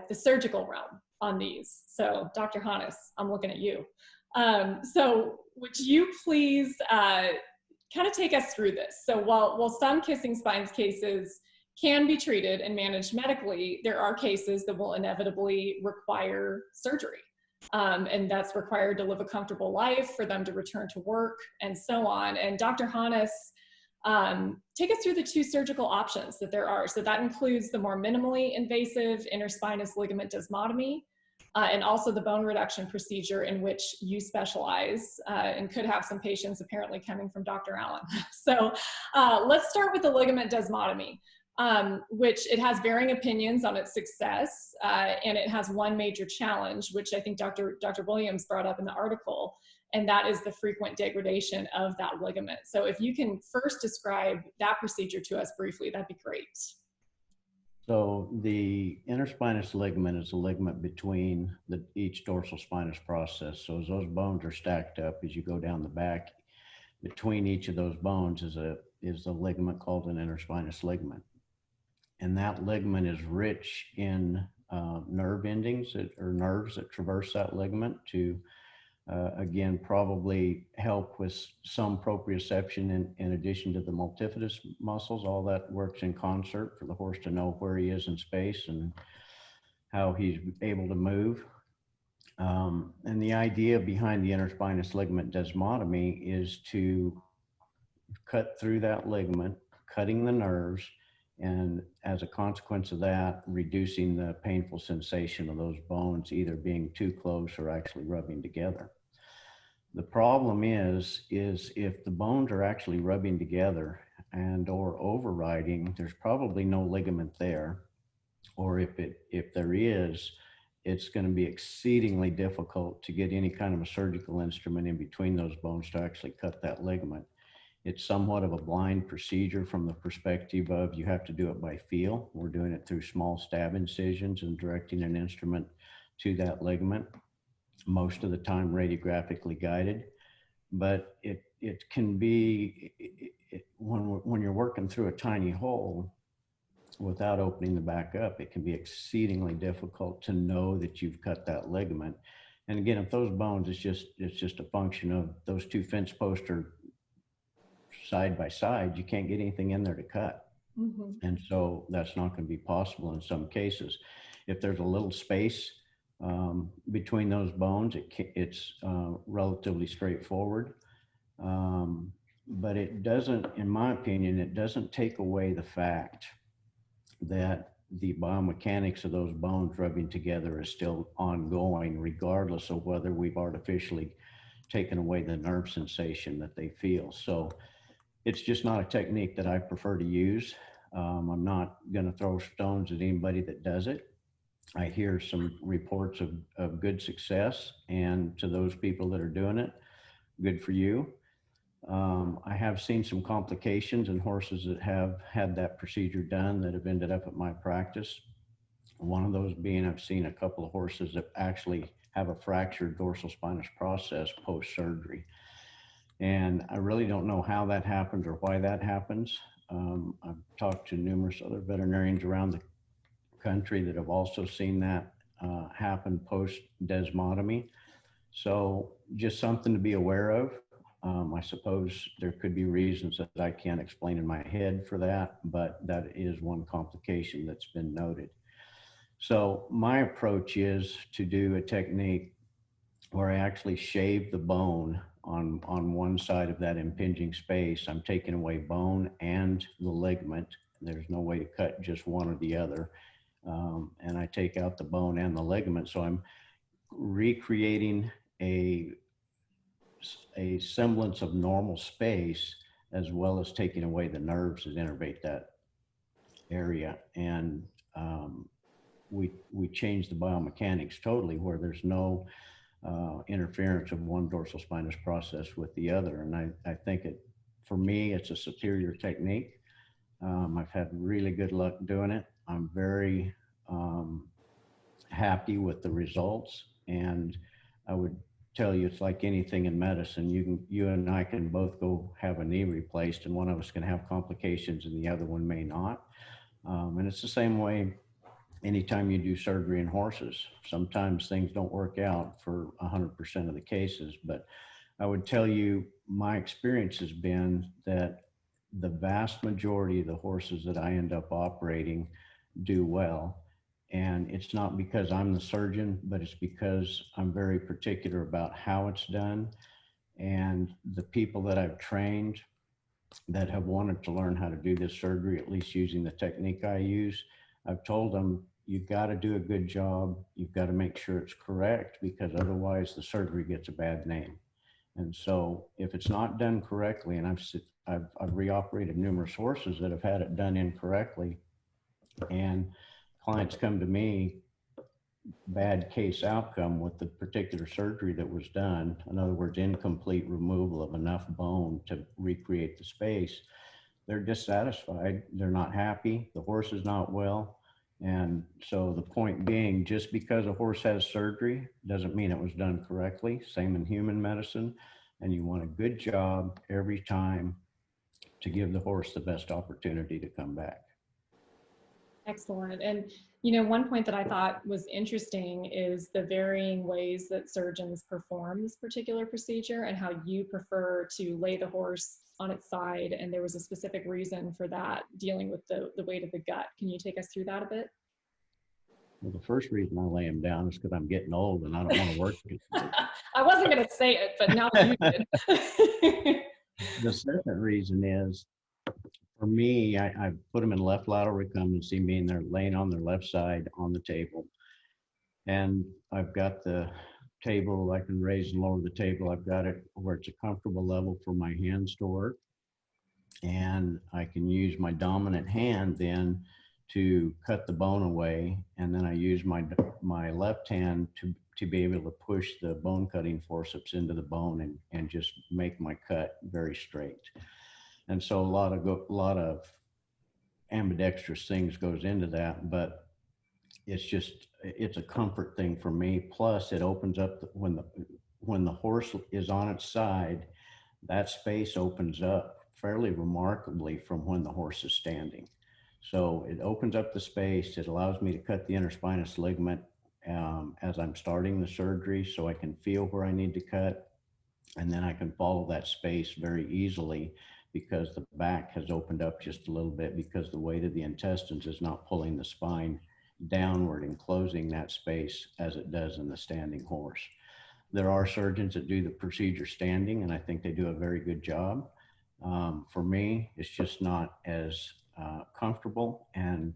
the surgical realm on these. So Dr. Hannes, I'm looking at you. So would you please kind of take us through this? So while some kissing spines cases can be treated and managed medically, there are cases that will inevitably require surgery. And that's required to live a comfortable life, for them to return to work, and so on. And Dr. Hannes, Take us through the two surgical options that there are. So that includes the more minimally invasive interspinous ligament desmotomy, and also the bone reduction procedure in which you specialize, and could have some patients apparently coming from Dr. Allen. So let's start with the ligament desmotomy, which it has varying opinions on its success, and it has one major challenge, which I think Dr. Williams brought up in the article, and that is the frequent degradation of that ligament. So if you can first describe that procedure to us briefly, that'd be great. So the interspinous ligament is a ligament between each dorsal spinous process. So as those bones are stacked up, as you go down the back, between each of those bones is a ligament called an interspinous ligament. And that ligament is rich in nerve endings or nerves that traverse that ligament to, again, probably help with some proprioception in addition to the multifidus muscles. All that works in concert for the horse to know where he is in space and how he's able to move. And the idea behind the interspinous ligament desmotomy is to cut through that ligament, cutting the nerves, and as a consequence of that, reducing the painful sensation of those bones either being too close or actually rubbing together. The problem is if the bones are actually rubbing together and or overriding, there's probably no ligament there, or if there is, it's going to be exceedingly difficult to get any kind of a surgical instrument in between those bones to actually cut that ligament. It's somewhat of a blind procedure from the perspective of you have to do it by feel. We're doing it through small stab incisions and directing an instrument to that ligament, most of the time radiographically guided. But it can be, when you're working through a tiny hole without opening the back up, it can be exceedingly difficult to know that you've cut that ligament. And again, if those bones, it's just a function of those two fence posts are side by side, you can't get anything in there to cut. Mm-hmm. And so that's not going to be possible in some cases. If there's a little space between those bones, it's relatively straightforward. But it doesn't, in my opinion, it doesn't take away the fact that the biomechanics of those bones rubbing together is still ongoing, regardless of whether we've artificially taken away the nerve sensation that they feel. So it's just not a technique that I prefer to use. I'm not going to throw stones at anybody that does it. I hear some reports of good success, and to those people that are doing it, good for you. I have seen some complications in horses that have had that procedure done that have ended up at my practice. One of those being I've seen a couple of horses that actually have a fractured dorsal spinous process post-surgery. And I really don't know how that happens or why that happens. I've talked to numerous other veterinarians around the country that have also seen that happen post-desmotomy. So just something to be aware of. I suppose there could be reasons that I can't explain in my head for that, but that is one complication that's been noted. So my approach is to do a technique where I actually shave the bone on one side of that impinging space. I'm taking away bone and the ligament. There's no way to cut just one or the other. And I take out the bone and the ligament. So I'm recreating a semblance of normal space, as well as taking away the nerves that innervate that area. And we change the biomechanics totally, where there's no interference of one dorsal spinous process with the other. And I think for me, it's a superior technique. I've had really good luck doing it. I'm very happy with the results. And I would tell you, it's like anything in medicine. You and I can both go have a knee replaced, and one of us can have complications and the other one may not. And it's the same way anytime you do surgery in horses. Sometimes things don't work out for 100% of the cases, but I would tell you my experience has been that the vast majority of the horses that I end up operating do well. And it's not because I'm the surgeon, but it's because I'm very particular about how it's done. And the people that I've trained that have wanted to learn how to do this surgery, at least using the technique I use, I've told them, you've got to do a good job. You've got to make sure it's correct, because otherwise the surgery gets a bad name. And so if it's not done correctly, and I've reoperated numerous horses that have had it done incorrectly, and clients come to me, bad case outcome with the particular surgery that was done. In other words, incomplete removal of enough bone to recreate the space. They're dissatisfied. They're not happy. The horse is not well. And so the point being, just because a horse has surgery doesn't mean it was done correctly. Same in human medicine. And you want a good job every time to give the horse the best opportunity to come back. Excellent. And, you know, one point that I thought was interesting is the varying ways that surgeons perform this particular procedure, and how you prefer to lay the horse on its side. And there was a specific reason for that, dealing with the weight of the gut. Can you take us through that a bit? Well, the first reason I lay him down is because I'm getting old and I don't want to work. I wasn't going to say it, but now that you did. The second reason is, for me, I put them in left lateral recumbency, meaning they're laying on their left side on the table. And I've got the table, I can raise and lower the table. I've got it where it's a comfortable level for my hands to work. And I can use my dominant hand then to cut the bone away. And then I use my left hand to be able to push the bone cutting forceps into the bone and just make my cut very straight. And so a lot of ambidextrous things goes into that, but it's a comfort thing for me. Plus it opens up when the horse is on its side, that space opens up fairly remarkably from when the horse is standing. So it opens up the space. It allows me to cut the interspinous ligament as I'm starting the surgery, so I can feel where I need to cut, and then I can follow that space very easily, because the back has opened up just a little bit, because the weight of the intestines is not pulling the spine downward and closing that space as it does in the standing horse. There are surgeons that do the procedure standing, and I think they do a very good job. For me, it's just not as comfortable, and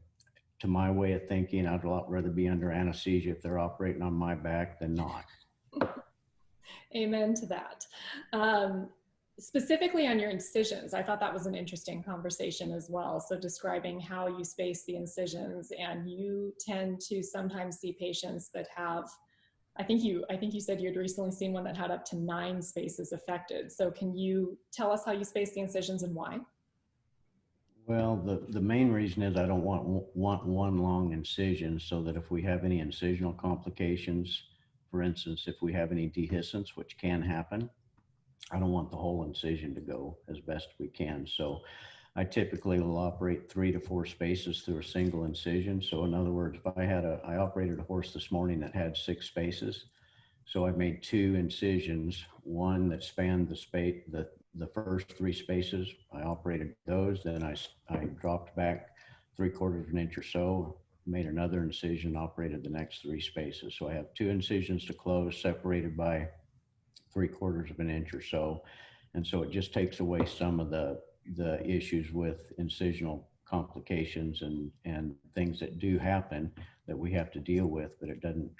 to my way of thinking, I'd a lot rather be under anesthesia if they're operating on my back than not. Amen to that. Specifically on your incisions, I thought that was an interesting conversation as well. So describing how you space the incisions, and you tend to sometimes see patients that have, I think you said you had recently seen one that had up to 9 spaces affected. So can you tell us how you space the incisions and why? Well, the main reason is I don't want one long incision, so that if we have any incisional complications, for instance, if we have any dehiscence, which can happen, I don't want the whole incision to go as best we can. So I typically will operate 3 to 4 spaces through a single incision. So in other words, if I operated a horse this morning that had 6 spaces. So I made 2 incisions, one that spanned the first 3 spaces. I operated those, then I dropped back 3/4 of an inch or so, made another incision, operated the next 3 spaces. So I have 2 incisions to close, separated by 3/4 of an inch or so. And so it just takes away some of the issues with incisional complications and things that do happen that we have to deal with, but it doesn't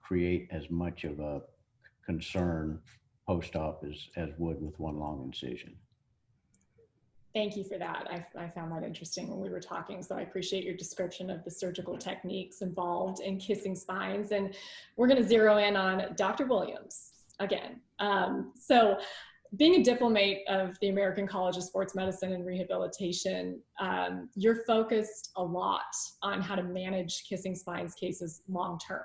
create as much of a concern post-op as would with one long incision. Thank you for that. I found that interesting when we were talking. So I appreciate your description of the surgical techniques involved in kissing spines. And we're going to zero in on Dr. Williams again. So being a diplomate of the American College of Sports Medicine and Rehabilitation, you're focused a lot on how to manage kissing spines cases long-term.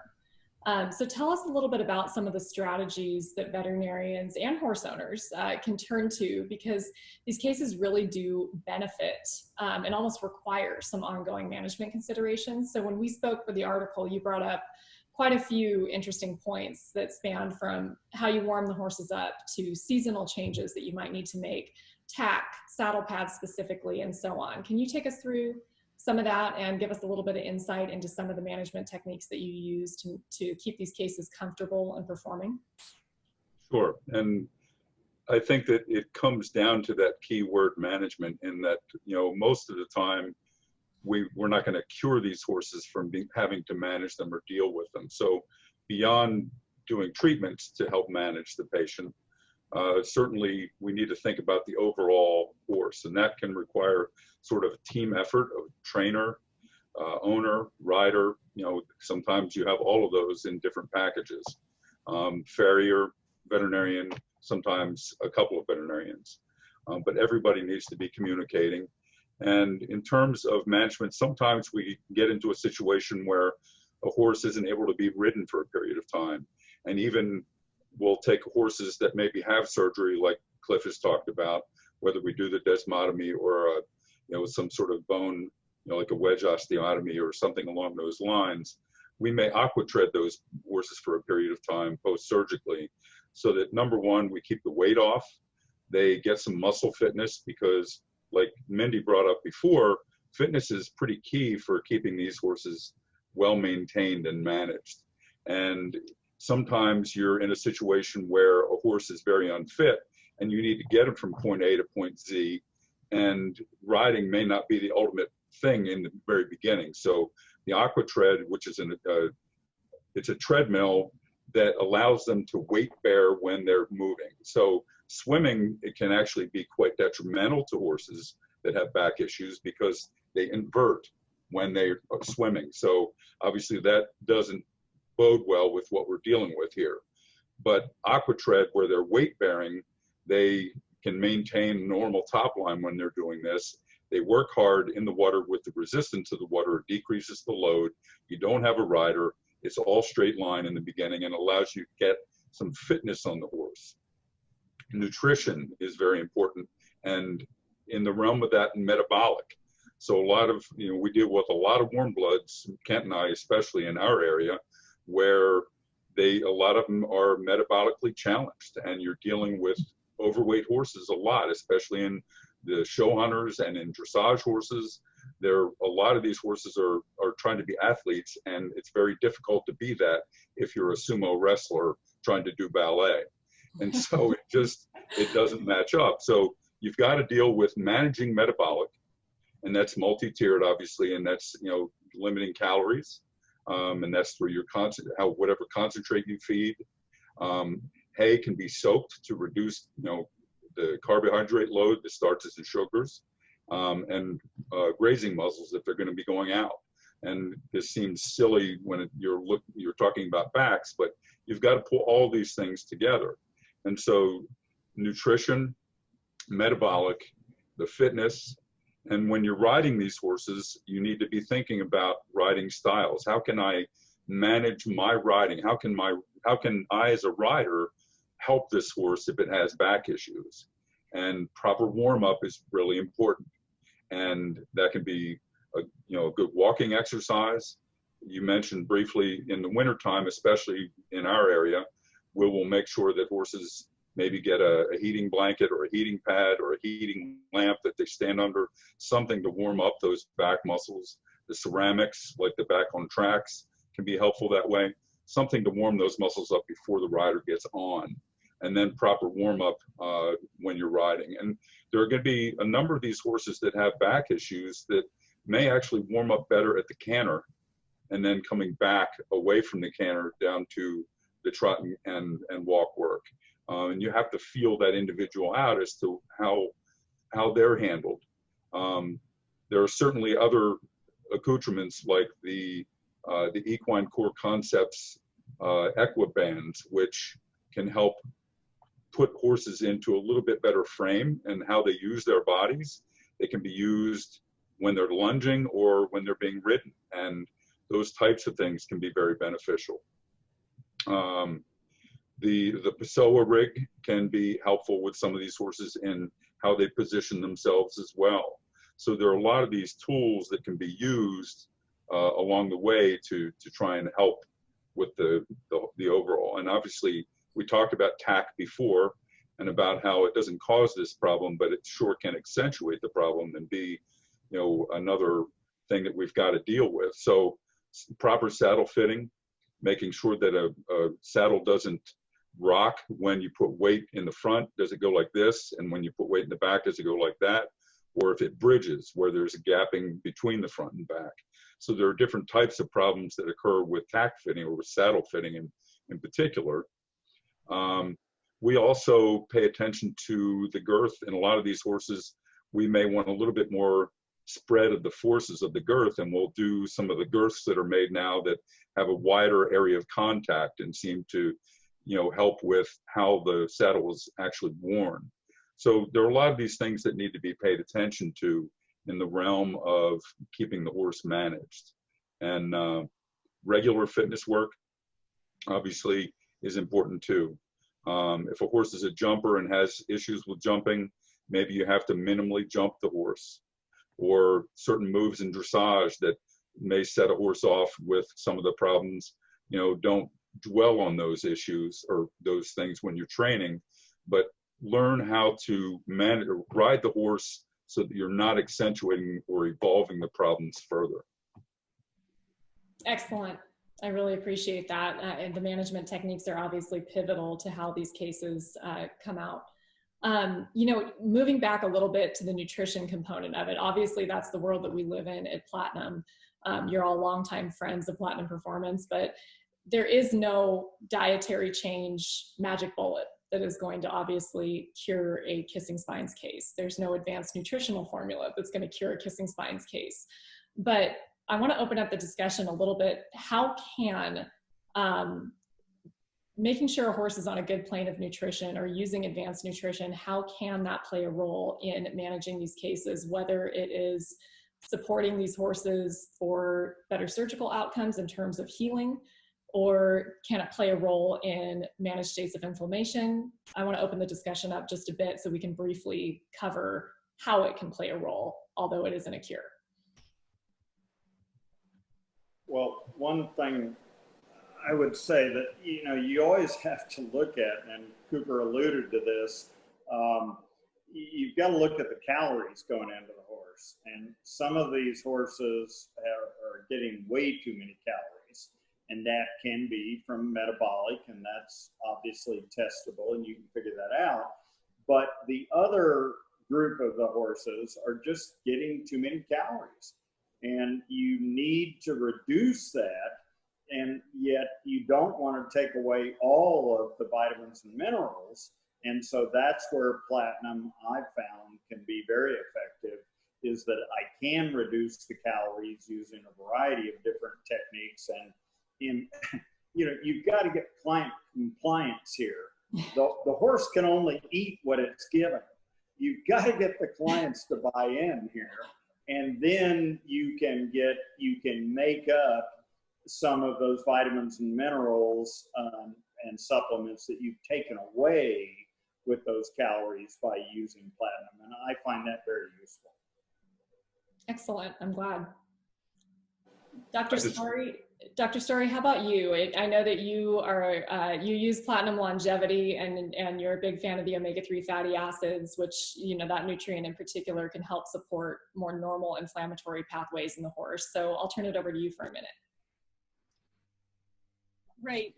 So tell us a little bit about some of the strategies that veterinarians and horse owners can turn to, because these cases really do benefit and almost require some ongoing management considerations. So when we spoke for the article, you brought up quite a few interesting points that span from how you warm the horses up to seasonal changes that you might need to make, tack, saddle pads specifically, and so on. Can you take us through some of that and give us a little bit of insight into some of the management techniques that you use to keep these cases comfortable and performing? Sure. And I think that it comes down to that keyword management, in that, you know, most of the time we're not going to cure these horses from having to manage them or deal with them. So beyond doing treatments to help manage the patient, certainly we need to think about the overall horse, and that can require sort of a team effort of trainer, owner, rider. You know, sometimes you have all of those in different packages. Farrier, veterinarian, sometimes a couple of veterinarians, but everybody needs to be communicating. And in terms of management, sometimes we get into a situation where a horse isn't able to be ridden for a period of time. And even we'll take horses that maybe have surgery, like Cliff has talked about, whether we do the desmotomy or you know, some sort of bone, you know, like a wedge osteotomy or something along those lines. We may Aqua Tread those horses for a period of time post-surgically, so that, number one, we keep the weight off. They get some muscle fitness, because like Mindy brought up before, fitness is pretty key for keeping these horses well maintained and managed. And sometimes you're in a situation where a horse is very unfit and you need to get him from point A to point Z, and riding may not be the ultimate thing in the very beginning. So the Aqua Tread, which is it's a treadmill that allows them to weight bear when they're moving. So swimming, it can actually be quite detrimental to horses that have back issues, because they invert when they're swimming. So obviously that doesn't bode well with what we're dealing with here. But Aqua Tread, where they're weight bearing, they can maintain normal top line when they're doing this. They work hard in the water with the resistance of the water. It decreases the load. You don't have a rider. It's all straight line in the beginning, and allows you to get some fitness on the horse. Nutrition is very important, and in the realm of that, metabolic. So a lot of, you know, we deal with a lot of warm bloods, Kent and I, especially in our area, where a lot of them are metabolically challenged, and you're dealing with overweight horses a lot, especially in the show hunters and in dressage horses. A lot of these horses are trying to be athletes, and it's very difficult to be that if you're a sumo wrestler trying to do ballet. And so it doesn't match up. So you've got to deal with managing metabolic, and that's multi-tiered, obviously, and that's, you know, limiting calories, and that's through your whatever concentrate you feed. Hay can be soaked to reduce, you know, the carbohydrate load, the starches and sugars, and grazing muzzles if they're going to be going out. And this seems silly when you're talking about backs, but you've got to pull all these things together. And so nutrition, metabolic, the fitness, and when you're riding these horses, you need to be thinking about riding styles. How can I manage my riding? How can I as a rider help this horse if it has back issues? And proper warm-up is really important. And that can be a good walking exercise. You mentioned briefly in the wintertime, especially in our area, we will make sure that horses maybe get a heating blanket or a heating pad or a heating lamp that they stand under, something to warm up those back muscles. The ceramics, like the back on tracks, can be helpful that way. Something to warm those muscles up before the rider gets on. And then proper warm up when you're riding. And there are going to be a number of these horses that have back issues that may actually warm up better at the canter, and then coming back away from the canter down to the trot and walk work. And you have to feel that individual out as to how they're handled. There are certainly other accoutrements like the Equine Core Concepts Equa bands, which can help put horses into a little bit better frame and how they use their bodies. They can be used when they're lunging or when they're being ridden, and those types of things can be very beneficial. The Pessoa rig can be helpful with some of these horses in how they position themselves as well. So there are a lot of these tools that can be used along the way to try and help with the overall. And obviously, we talked about tack before and about how it doesn't cause this problem, but it sure can accentuate the problem and be, another thing that we've got to deal with. So proper saddle fitting, making sure that a saddle doesn't rock when you put weight in the front, does it go like this? And when you put weight in the back, does it go like that? Or if it bridges, where there's a gapping between the front and back. So there are different types of problems that occur with tack fitting or with saddle fitting in particular. We also pay attention to the girth. In a lot of these horses, we may want a little bit more spread of the forces of the girth, and we'll do some of the girths that are made now that have a wider area of contact and seem to, help with how the saddle is actually worn. So there are a lot of these things that need to be paid attention to in the realm of keeping the horse managed. And regular fitness work obviously is important too. If a horse is a jumper and has issues with jumping, maybe you have to minimally jump the horse, or certain moves in dressage that may set a horse off with some of the problems. Don't dwell on those issues or those things when you're training, but learn how to manage or ride the horse so that you're not accentuating or evolving the problems further. Excellent. I really appreciate that. And the management techniques are obviously pivotal to how these cases come out. Moving back a little bit to the nutrition component of it, obviously that's the world that we live in at Platinum. You're all longtime friends of Platinum Performance, but there is no dietary change magic bullet that is going to obviously cure a kissing spines case. There's no advanced nutritional formula that's going to cure a kissing spines case. But I want to open up the discussion a little bit. How can making sure a horse is on a good plane of nutrition or using advanced nutrition, how can that play a role in managing these cases, whether it is supporting these horses for better surgical outcomes in terms of healing, or can it play a role in managed states of inflammation? I want to open the discussion up just a bit so we can briefly cover how it can play a role, although it isn't a cure. Well, one thing I would say that, you always have to look at, and Cooper alluded to this, you've got to look at the calories going into the horse. And some of these horses are getting way too many calories. And that can be from metabolic, and that's obviously testable, and you can figure that out. But the other group of the horses are just getting too many calories. And you need to reduce that, and yet you don't want to take away all of the vitamins and minerals. And so that's where Platinum, I've found, can be very effective, is that I can reduce the calories using a variety of different techniques. And you've got to get client compliance here. The horse can only eat what it's given. You've got to get the clients to buy in here. And then you can make up some of those vitamins and minerals and supplements that you've taken away with those calories by using Platinum. And I find that very useful. Excellent. I'm glad. Dr. Story, how about you? I know that you you use Platinum Longevity, and you're a big fan of the omega-3 fatty acids, which, that nutrient in particular can help support more normal inflammatory pathways in the horse. So I'll turn it over to you for a minute. Right.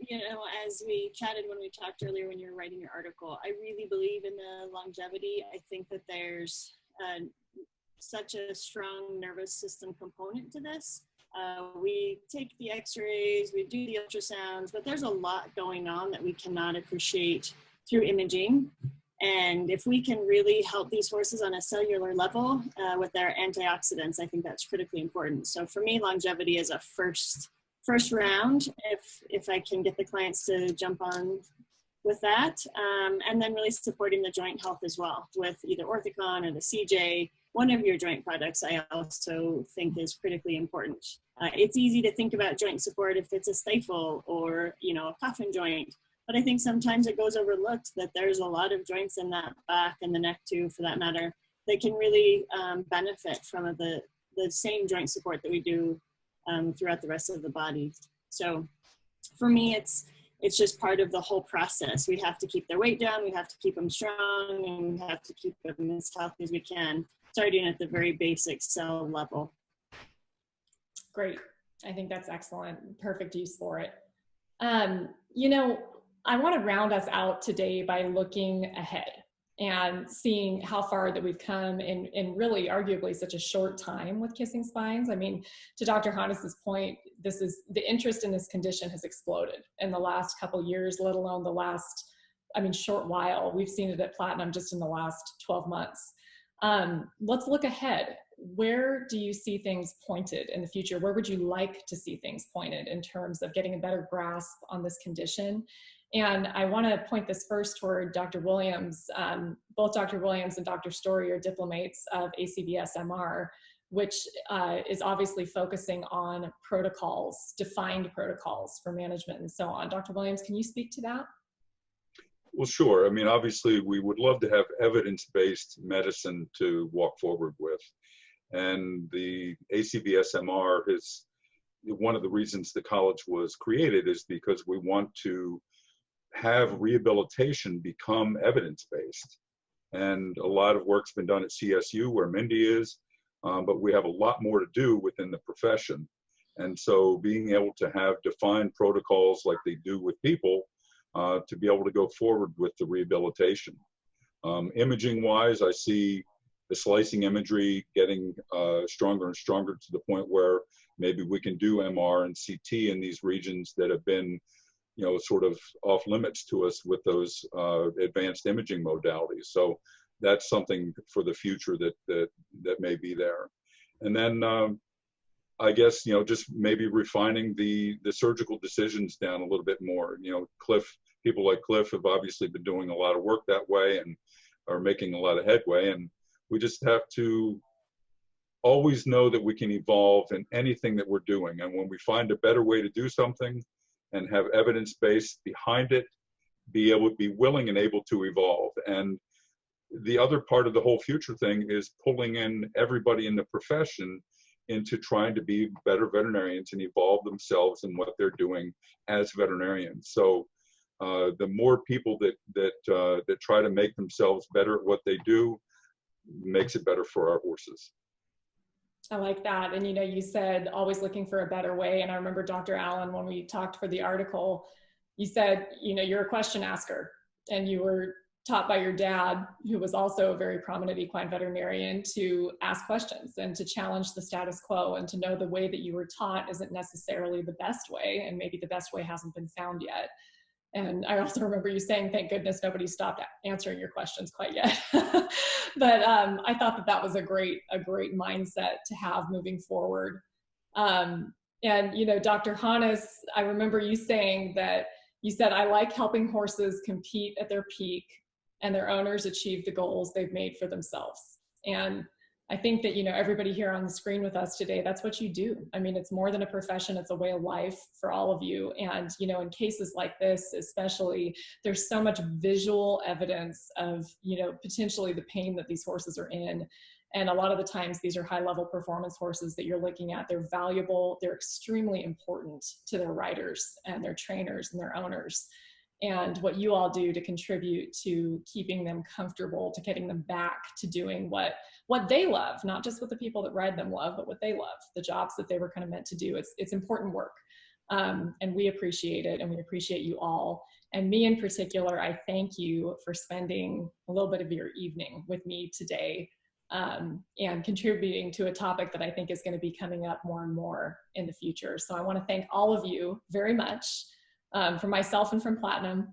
As we chatted when we talked earlier when you were writing your article, I really believe in the longevity. I think that there's such a strong nervous system component to this. We take the x-rays, we do the ultrasounds, but there's a lot going on that we cannot appreciate through imaging. And if we can really help these horses on a cellular level with their antioxidants, I think that's critically important. So for me, longevity is a first round if I can get the clients to jump on with that. And then really supporting the joint health as well with either Orthicon or the CJ. One of your joint products I also think is critically important. It's easy to think about joint support if it's a stifle or, a coffin joint, but I think sometimes it goes overlooked that there's a lot of joints in that back and the neck too, for that matter, that can really benefit from the same joint support that we do throughout the rest of the body. So for me, it's just part of the whole process. We have to keep their weight down, we have to keep them strong, and we have to keep them as healthy as we can, starting at the very basic cell level. Great. I think that's excellent. Perfect use for it. I want to round us out today by looking ahead and seeing how far that we've come in really arguably such a short time with kissing spines. I mean, to Dr. Hannes's point, the interest in this condition has exploded in the last couple years, let alone the last, short while. We've seen it at Platinum just in the last 12 months. Let's look ahead. Where do you see things pointed in the future? Where would you like to see things pointed in terms of getting a better grasp on this condition? And I want to point this first toward Dr. Williams. Both Dr. Williams and Dr. Story are diplomates of ACVS-MR, which is obviously focusing on protocols, defined protocols for management and so on. Dr. Williams, can you speak to that? Well, sure. I mean, obviously, we would love to have evidence-based medicine to walk forward with. And the ACVS-MR is one of the reasons the college was created, is because we want to have rehabilitation become evidence-based. And a lot of work's been done at CSU, where Mindy is, but we have a lot more to do within the profession. And so being able to have defined protocols like they do with people, to be able to go forward with the rehabilitation. Imaging-wise, I see the slicing imagery getting stronger and stronger to the point where maybe we can do MR and CT in these regions that have been, sort of off limits to us with those advanced imaging modalities. So that's something for the future that may be there. And then I guess, just maybe refining the surgical decisions down a little bit more. People like Cliff have obviously been doing a lot of work that way and are making a lot of headway. And we just have to always know that we can evolve in anything that we're doing. And when we find a better way to do something and have evidence base behind it, be willing and able to evolve. And the other part of the whole future thing is pulling in everybody in the profession into trying to be better veterinarians and evolve themselves in what they're doing as veterinarians. So the more people that try to make themselves better at what they do, makes it better for our horses. I like that. And you said always looking for a better way. And I remember Dr. Allen, when we talked for the article, you said, you're a question asker, and you were taught by your dad, who was also a very prominent equine veterinarian, to ask questions and to challenge the status quo, and to know the way that you were taught isn't necessarily the best way, and maybe the best way hasn't been found yet. And I also remember you saying, thank goodness nobody stopped answering your questions quite yet. But I thought that was a great mindset to have moving forward. And, Dr. Hannes, I remember you saying that you said, I like helping horses compete at their peak and their owners achieve the goals they've made for themselves. And I think that, everybody here on the screen with us today, that's what you do. I mean, it's more than a profession, it's a way of life for all of you. And, in cases like this, especially, there's so much visual evidence of, potentially the pain that these horses are in. And a lot of the times these are high level performance horses that you're looking at. They're valuable, they're extremely important to their riders and their trainers and their owners. And what you all do to contribute to keeping them comfortable, to getting them back to doing what they love, not just what the people that ride them love, but what they love, the jobs that they were kind of meant to do. It's important work. And we appreciate it, and we appreciate you all. And me in particular, I thank you for spending a little bit of your evening with me today, and contributing to a topic that I think is going to be coming up more and more in the future. So I want to thank all of you very much. From myself and from Platinum.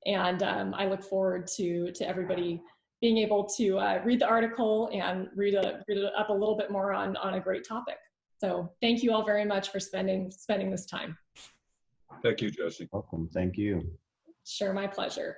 And I look forward to everybody being able to read the article and read it up a little bit more on a great topic. So thank you all very much for spending this time. Thank you, Jesse. Welcome. Thank you. Sure, my pleasure.